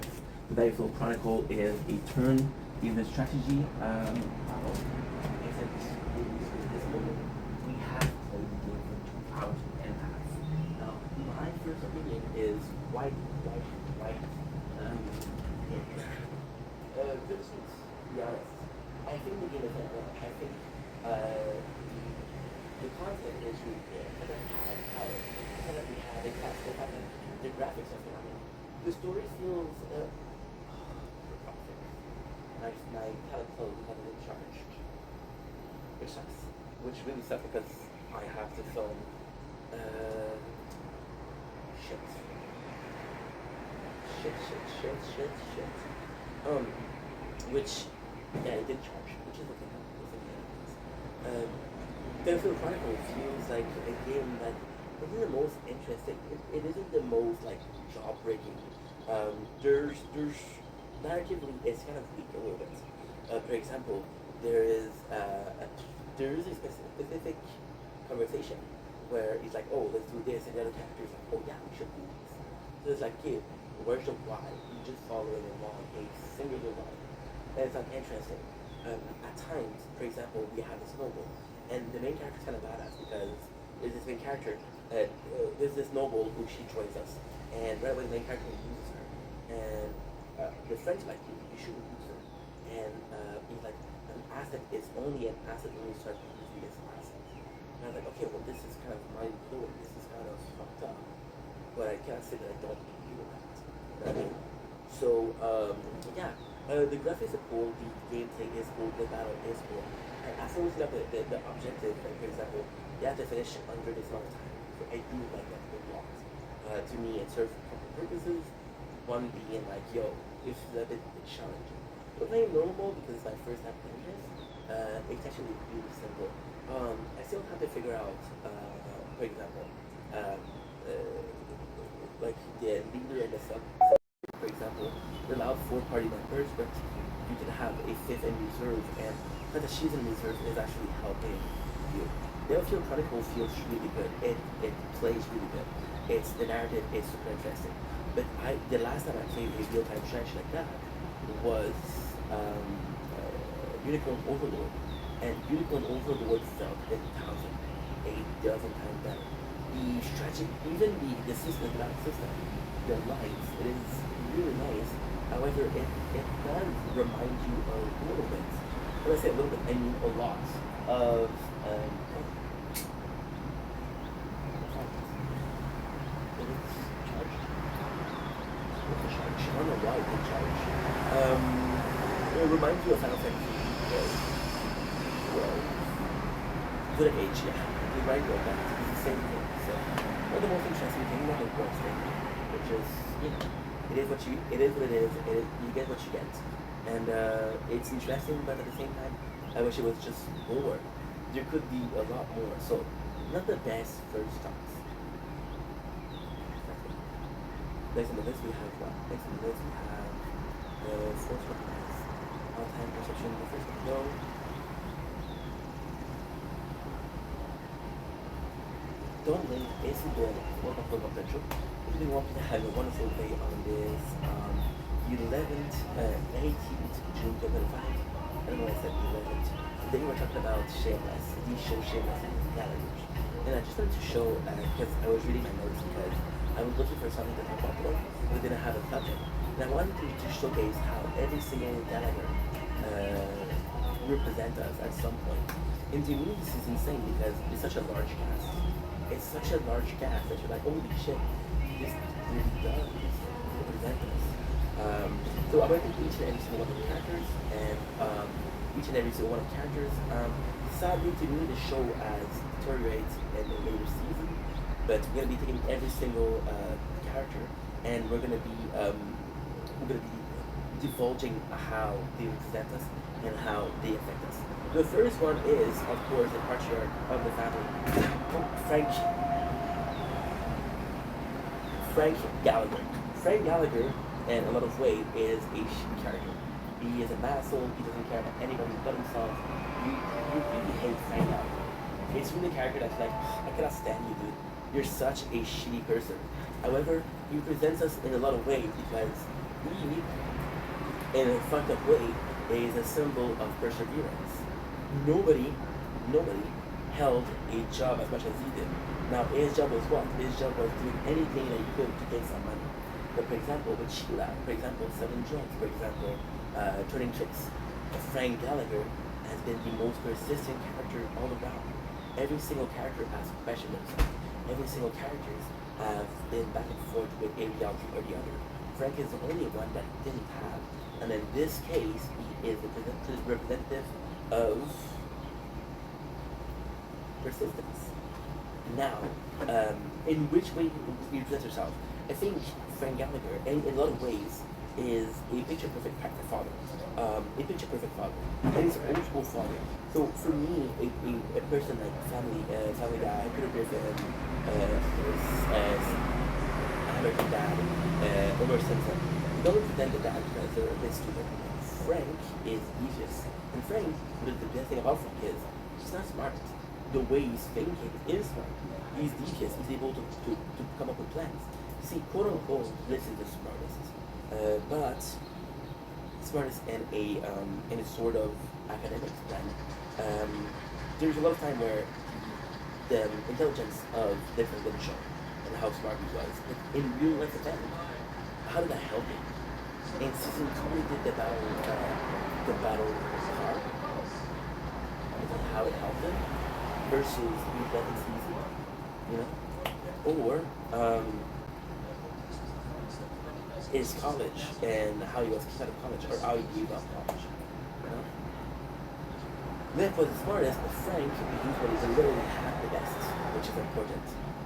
The Battlefield Chronicle is a turn-based strategy. We have played the game for 2 hours and a half. Now, my first opinion is white. Good suits, to be honest. I think the game is not well. I think the content is really good. The kind of we have a cast, the graphics are phenomenal. The story feels my palette clothes have been charged, which sucks. Which really sucks because I have to film shit. Which, yeah, it did charge, which is okay. Battlefield Chronicle feels like a game that isn't the most interesting. It isn't the most like jaw-breaking. There's narratively it's kind of weak a little bit. For example, there is a specific conversation where he's like, oh, let's do this, and the other character is like, oh yeah, we should do this. So it's like, kid, where's the why? You just following along a singular line. And it's like interesting. At times, for example, we have this noble, and the main character is kind of badass because there's this main character, there's this noble who she joins us, and right away the main character uses her, and your friends like you shouldn't use her, and he's like, an asset is only an asset when you start using this asset. And I was like, okay, well this is kind of mind blowing, this is kind of fucked up, but I can't say that I don't agree with that. You know what I mean? So yeah. The graphics are cool, the gameplay is cool, the battle is cool. I absolutely love the objective, like, for example, you have to finish under this amount of time. So I do like that a lot. To me, it serves a couple purposes. One being like, yo, this is a bit challenging. But playing normal because it's my first time playing this, it's actually really simple. I still have to figure out, for example, like the leader and the sub. For example, we allowed 4 party members, but you can have a 5th in reserve, and the fact that she's in reserve is actually helping you. Battlefield Chronicle feels really good. It plays really good. The narrative is super interesting. But the last time I played a real-time strategy like that was Unicorn Overlord, and Unicorn Overlord felt 1,000 times better. The strategy, even the system, the lines, it is really nice. However, it does remind you a little bit. When I say a little bit, I mean a lot of I don't know why it did charge. It reminds you of Final Fantasy 12. Good age, yeah. It reminds you of that. It's the same thing. So, one of the most interesting things, not the worst thing, which is, you know, it is what it is. You get what you get, and it's interesting. But at the same time, I wish it was just more. There could be a lot more. So, not the best first thoughts. Next on the list we have what? Next on the list we have Force Weapons, all-time perception. The first one to go. Don't blink, AC Boy. Welcome to Potential. We want to have a wonderful day on this 11th, 18th June 2025. I don't know why I said 11th. Today we're talking about Shameless, the show Shameless and its galleries. And I just wanted to show, because I was reading my notes because I was looking for something to talk about today, but we didn't have a subject. And I wanted to showcase how every single Gallagher represents us at some point. And to me, this is insane because it's such a large cast. It's such a large cast that you're like, holy shit, this really does represent us. So I'm going to pick each and every single one of the characters, and each and every single one of the characters. Sadly, to me, the show has deteriorated in the later season, but we're going to be taking every single character, and we're going to be divulging how they represent us and how they affect us. The first one is, of course, the patriarch of the family, Frank Frank Gallagher. Frank Gallagher, in a lot of ways, is a shitty character. He is an asshole. He doesn't care about anybody but himself. You really hate Frank Gallagher. It's really a character that's like, I cannot stand you, dude. You're such a shitty person. However, he presents us in a lot of ways because he, in a fucked up way, is a symbol of perseverance. Nobody held a job as much as he did. Now, his job was what? His job was doing anything that he could to get some money. But for example, with Sheila, for example, selling drugs, for example, turning tricks, Frank Gallagher has been the most persistent character all around. Every single character has questioned themselves. Every single characters have been back and forth with a reality or the other. Frank is the only one that didn't have. And in this case, he is the representative of persistence. Now, in which way you present yourself? I think Frank Gallagher, in a lot of ways, is a picture-perfect father. A picture-perfect father. And he's an old-school father. So for me, a person like Family Guy, Peter Griffin, American Dad, Homer Simpson, they don't represent the dad because they're a bit stupid. Frank is devious. And Frank, the best thing about Frank is, he's not smart. The way he's thinking is smart. He's devious. He's able to come up with plans. See, quote unquote, this is the smartest. But smartest in a sort of academic plan. There's a lot of time where the intelligence of different didn't show and how smart he was. But in real life event, how did that help him? In season 2, we did the battle car. And how it helped him versus the 11th season, you know? Or his college and how he was kicked out of college or how he gave up college, you know? Therefore, the smartest, Frank, usually is literally half the best, which is important.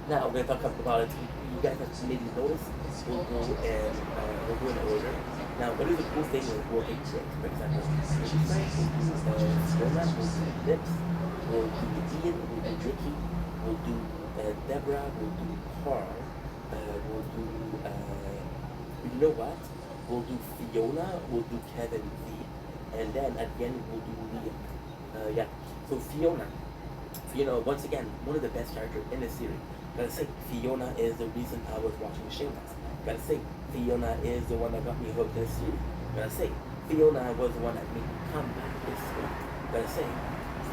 Now, we're going to talk about it. You guys have maybe noticed. We'll go in order. Now, what is the cool thing with working great? For example, Frank will do Roland, will do Lips, we'll do Ian, we'll do Ricky, we'll do Deborah, we'll do Carl, we'll do, you know what? We'll do Fiona, we'll do Kevin V, and then at the end we'll do Liam. Yeah, so Fiona, once again, one of the best characters in the series. Gotta say, Fiona is the reason I was watching Shameless. Gotta say, Fiona is the one that got me hooked in the series. Gotta say, Fiona was the one that made me come back this series. Gotta say,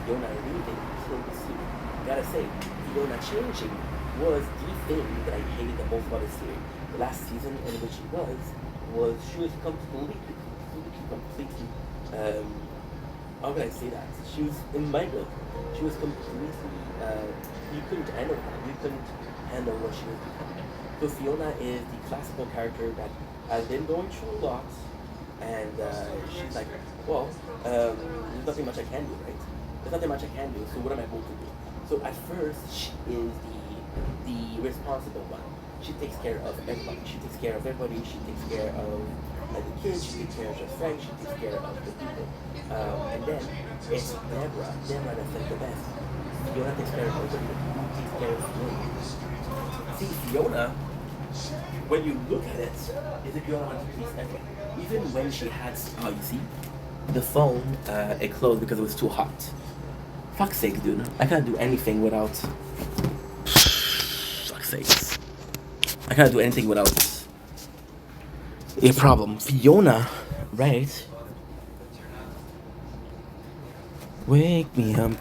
Fiona leaving killed the series. Gotta say, Fiona changing was the thing that I hated the most about the series. The last season in which she was she was completely, how can I say that? She was in my book. She was completely, you couldn't handle her. You couldn't handle what she was becoming. So Fiona is the classical character that has been going through a lot, and she's like, well, there's nothing much I can do, right? There's nothing much I can do, so what am I going to do? So at first, she is the responsible one. She takes care of everybody. She takes care of everybody. She takes care of the kids. She takes care of her friends. She takes care of the people. And then it's Deborah. Deborah that's like the best. Fiona takes care of everybody. Takes care of Fiona. See, Fiona, when you look at it, is a girl who wants to please everyone. Even when she had, you see, the phone, it closed because it was too hot. Fuck's sake, dude. I can't do anything without. Fuck's sakes. I can't do anything without a problem. Fiona, right? Wake me up.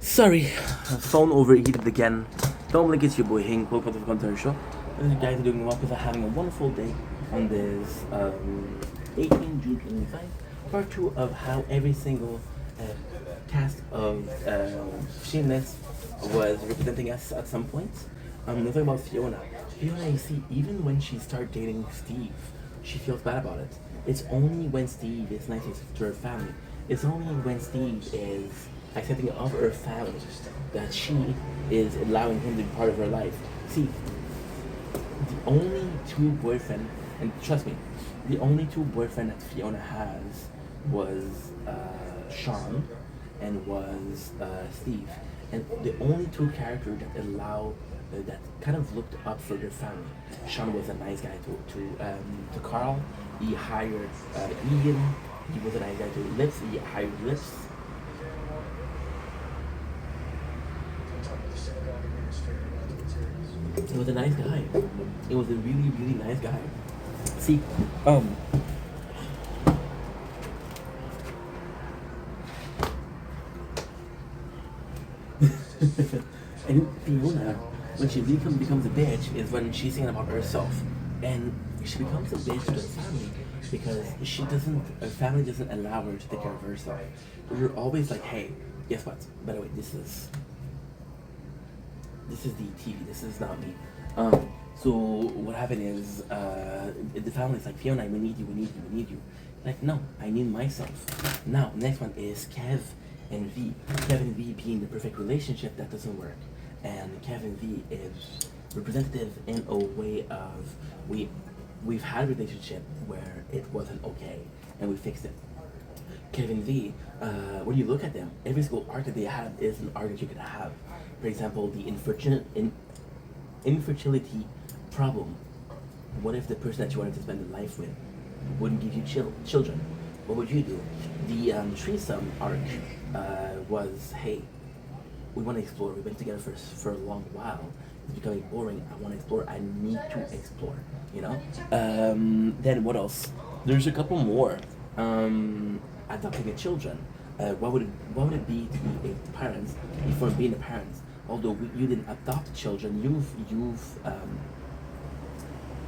Sorry, phone overheated again. Don't blink, it's your boy Hing. Welcome to the Content Show. You guys are doing well because I'm having a wonderful day on this 18 June 2025. Part 2 of how every single cast of Shameless was representing us at some point. Let's talk about Fiona. Fiona, you see, even when she started dating Steve, she feels bad about it. It's only when Steve is nice to her family. It's only when Steve is accepting of her family that she is allowing him to be part of her life. See, the only two boyfriend, and trust me, the only two boyfriend that Fiona has was Sean and was Steve, and the only two characters that allow that kind of looked up for their family. Sean was a nice guy to Carl. He hired Ian. He was a nice guy to Lips. He hired Lips. He was a nice guy. He was a really, really nice guy. See, and Fiona, when she becomes a bitch, is when she's thinking about herself, and she becomes a bitch to her family because her family doesn't allow her to take care of herself. You're always like, hey, guess what? By the way, this is the TV. This is not me. So what happened is the family's like, Fiona, we need you, we need you, we need you. Like, no, I need myself. Now, next one is Kev and V. Kev and V being the perfect relationship that doesn't work, and Kev and V is representative in a way of we've had a relationship where it wasn't okay, and we fixed it. Kevin V, when you look at them, every single arc that they have is an arc that you could have. For example, the infertility problem. What if the person that you wanted to spend a life with wouldn't give you children? What would you do? The threesome arc was, hey, we want to explore. We've been together for a long while. It's becoming boring. I want to explore. I need to explore. You know. Then what else? There's a couple more. Adopting a children. What would it be to be a parent before being a parent? Although you didn't adopt children,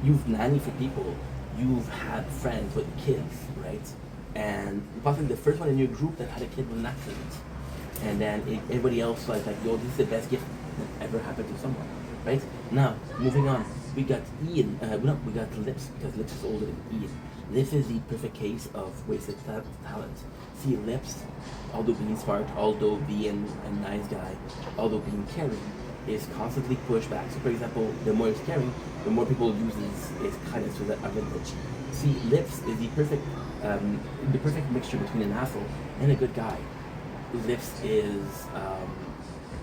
you've nanny for people. You've had friends with kids, right? And possibly the first one in your group that had a kid was an accident, and then everybody else was like, yo, this is the best gift that ever happened to someone, right? Now, moving on, we got Ian. We got Lips because Lips is older than Ian. This is the perfect case of wasted talent. See, Lips, although being smart, although being a nice guy, although being caring, is constantly pushed back. So, for example, the more he's caring, the more people use his kindness to their advantage. See, Lips is the perfect mixture between an asshole and a good guy. Lips is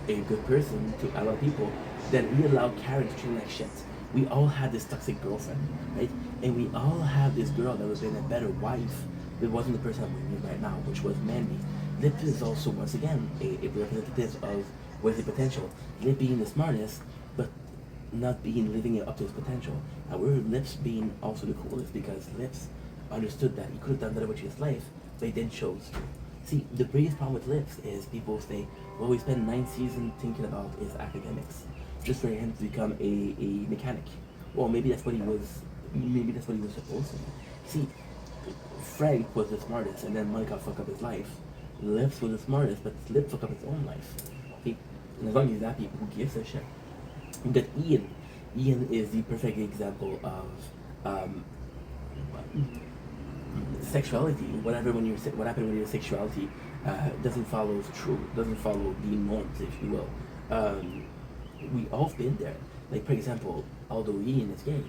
a good person to a lot of people, then we allow Karen to treat him like shit. We all had this toxic girlfriend, right? And we all have this girl that would have been a better wife, but wasn't the person that we need right now, which was Mandy. Lip is also, once again, a representative of where's the potential. Lip being the smartest, but not living up to his potential. However, Lips being also the coolest because Lips understood that he could have done better with his life, but he then chose to. See, the biggest problem with Lips is people say, well, we spent 9 seasons thinking about his academics, just for him to become a mechanic. Well, maybe that's what he was supposed to be. See, Frank was the smartest, and then Monica fucked up his life. Lips was the smartest, but Lip fucked up his own life. Okay? And as long as he's happy, who gives a shit? We got Ian. Ian is the perfect example of sexuality. What happened when your sexuality doesn't follow the norms, if you will. We all been there. Like, for example, although Ian is gay,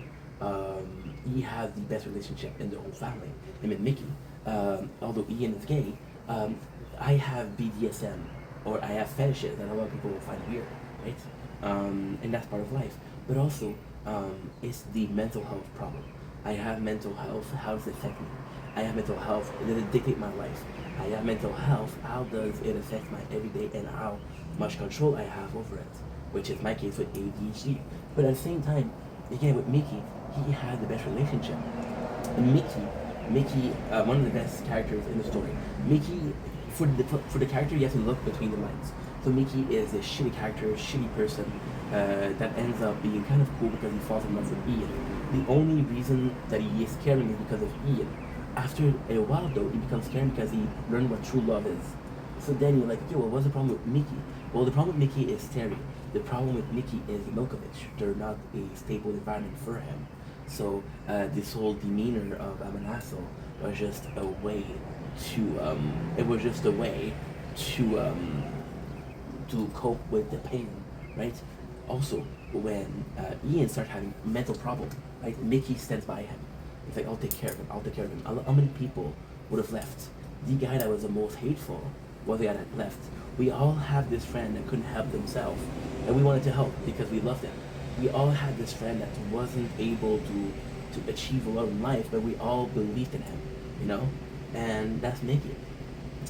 he has the best relationship in the whole family. Him and Mickey. Although Ian is gay, I have BDSM, or I have fetishes that a lot of people will find weird, right? And that's part of life. But also, it's the mental health problem. I have mental health. How does it affect me? I have mental health. Does it dictate my life? I have mental health. How does it affect my everyday and how much control I have over it? Which is my case with ADHD. But at the same time, again with Mickey, he had the best relationship. And Mickey, one of the best characters in the story. Mickey, for the character, you have to look between the lines. So Mickey is a shitty character, shitty person that ends up being kind of cool because he falls in love with Ian. The only reason that he is caring is because of Ian. After a while, though, he becomes caring because he learned what true love is. So then you're like, okay, well, what's the problem with Mickey? Well, the problem with Mickey is Terry. The problem with Mickey is Milkovich. They're not a stable environment for him. So this whole demeanor of I'm an asshole was just a way to cope with the pain, right? Also, when Ian started having mental problem, right? Mickey stands by him. It's like, I'll take care of him. I'll take care of him. How many people would have left? The guy that was the most hateful was the guy that left. We all have this friend that couldn't help themselves, and we wanted to help because we loved them. We all had this friend that wasn't able to achieve a lot in life, but we all believed in him, you know? And that's Mickey.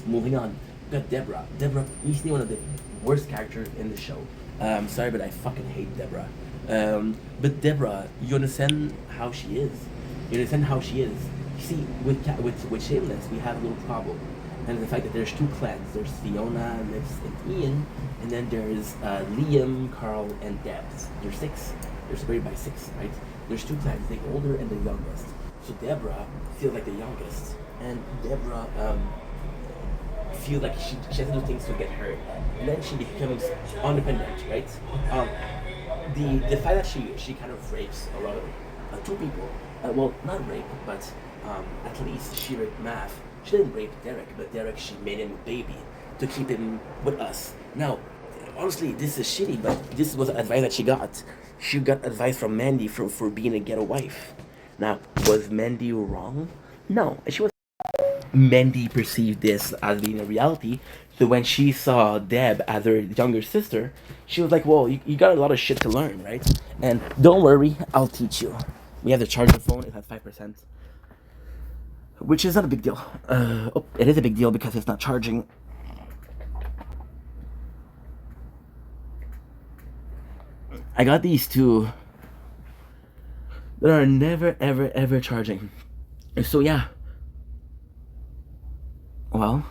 Moving on, we got Deborah. Deborah, easily one of the worst characters in the show. I'm sorry, but I fucking hate Deborah. But Deborah, you understand how she is. You understand how she is. You see, with Shameless, we have a little problem. And the fact that there's two clans. There's Fiona, Liz, and Ian. And then there's Liam, Carl, and Debs. There's six. They're separated by six, right? There's two clans, the older and the youngest. So Deborah feels like the youngest. And Deborah feels like she has to do things to get hurt. And then she becomes independent, right? The fact that she kind of rapes a lot of two people. Well, not rape, but at least she raped Math. She didn't rape Derek, but Derek, she made him a baby to keep him with us. Now, honestly, this is shitty, but this was advice that she got. She got advice from Mandy for being a ghetto wife. Now, was Mandy wrong? No, she was. Mandy perceived this as being a reality, so when she saw Deb as her younger sister, she was like, well, you got a lot of shit to learn, right? And don't worry, I'll teach you. We have the charger phone, it has 5%. Which is not a big deal. It is a big deal because it's not charging. I got these two that are never, ever, ever charging. So yeah. Well,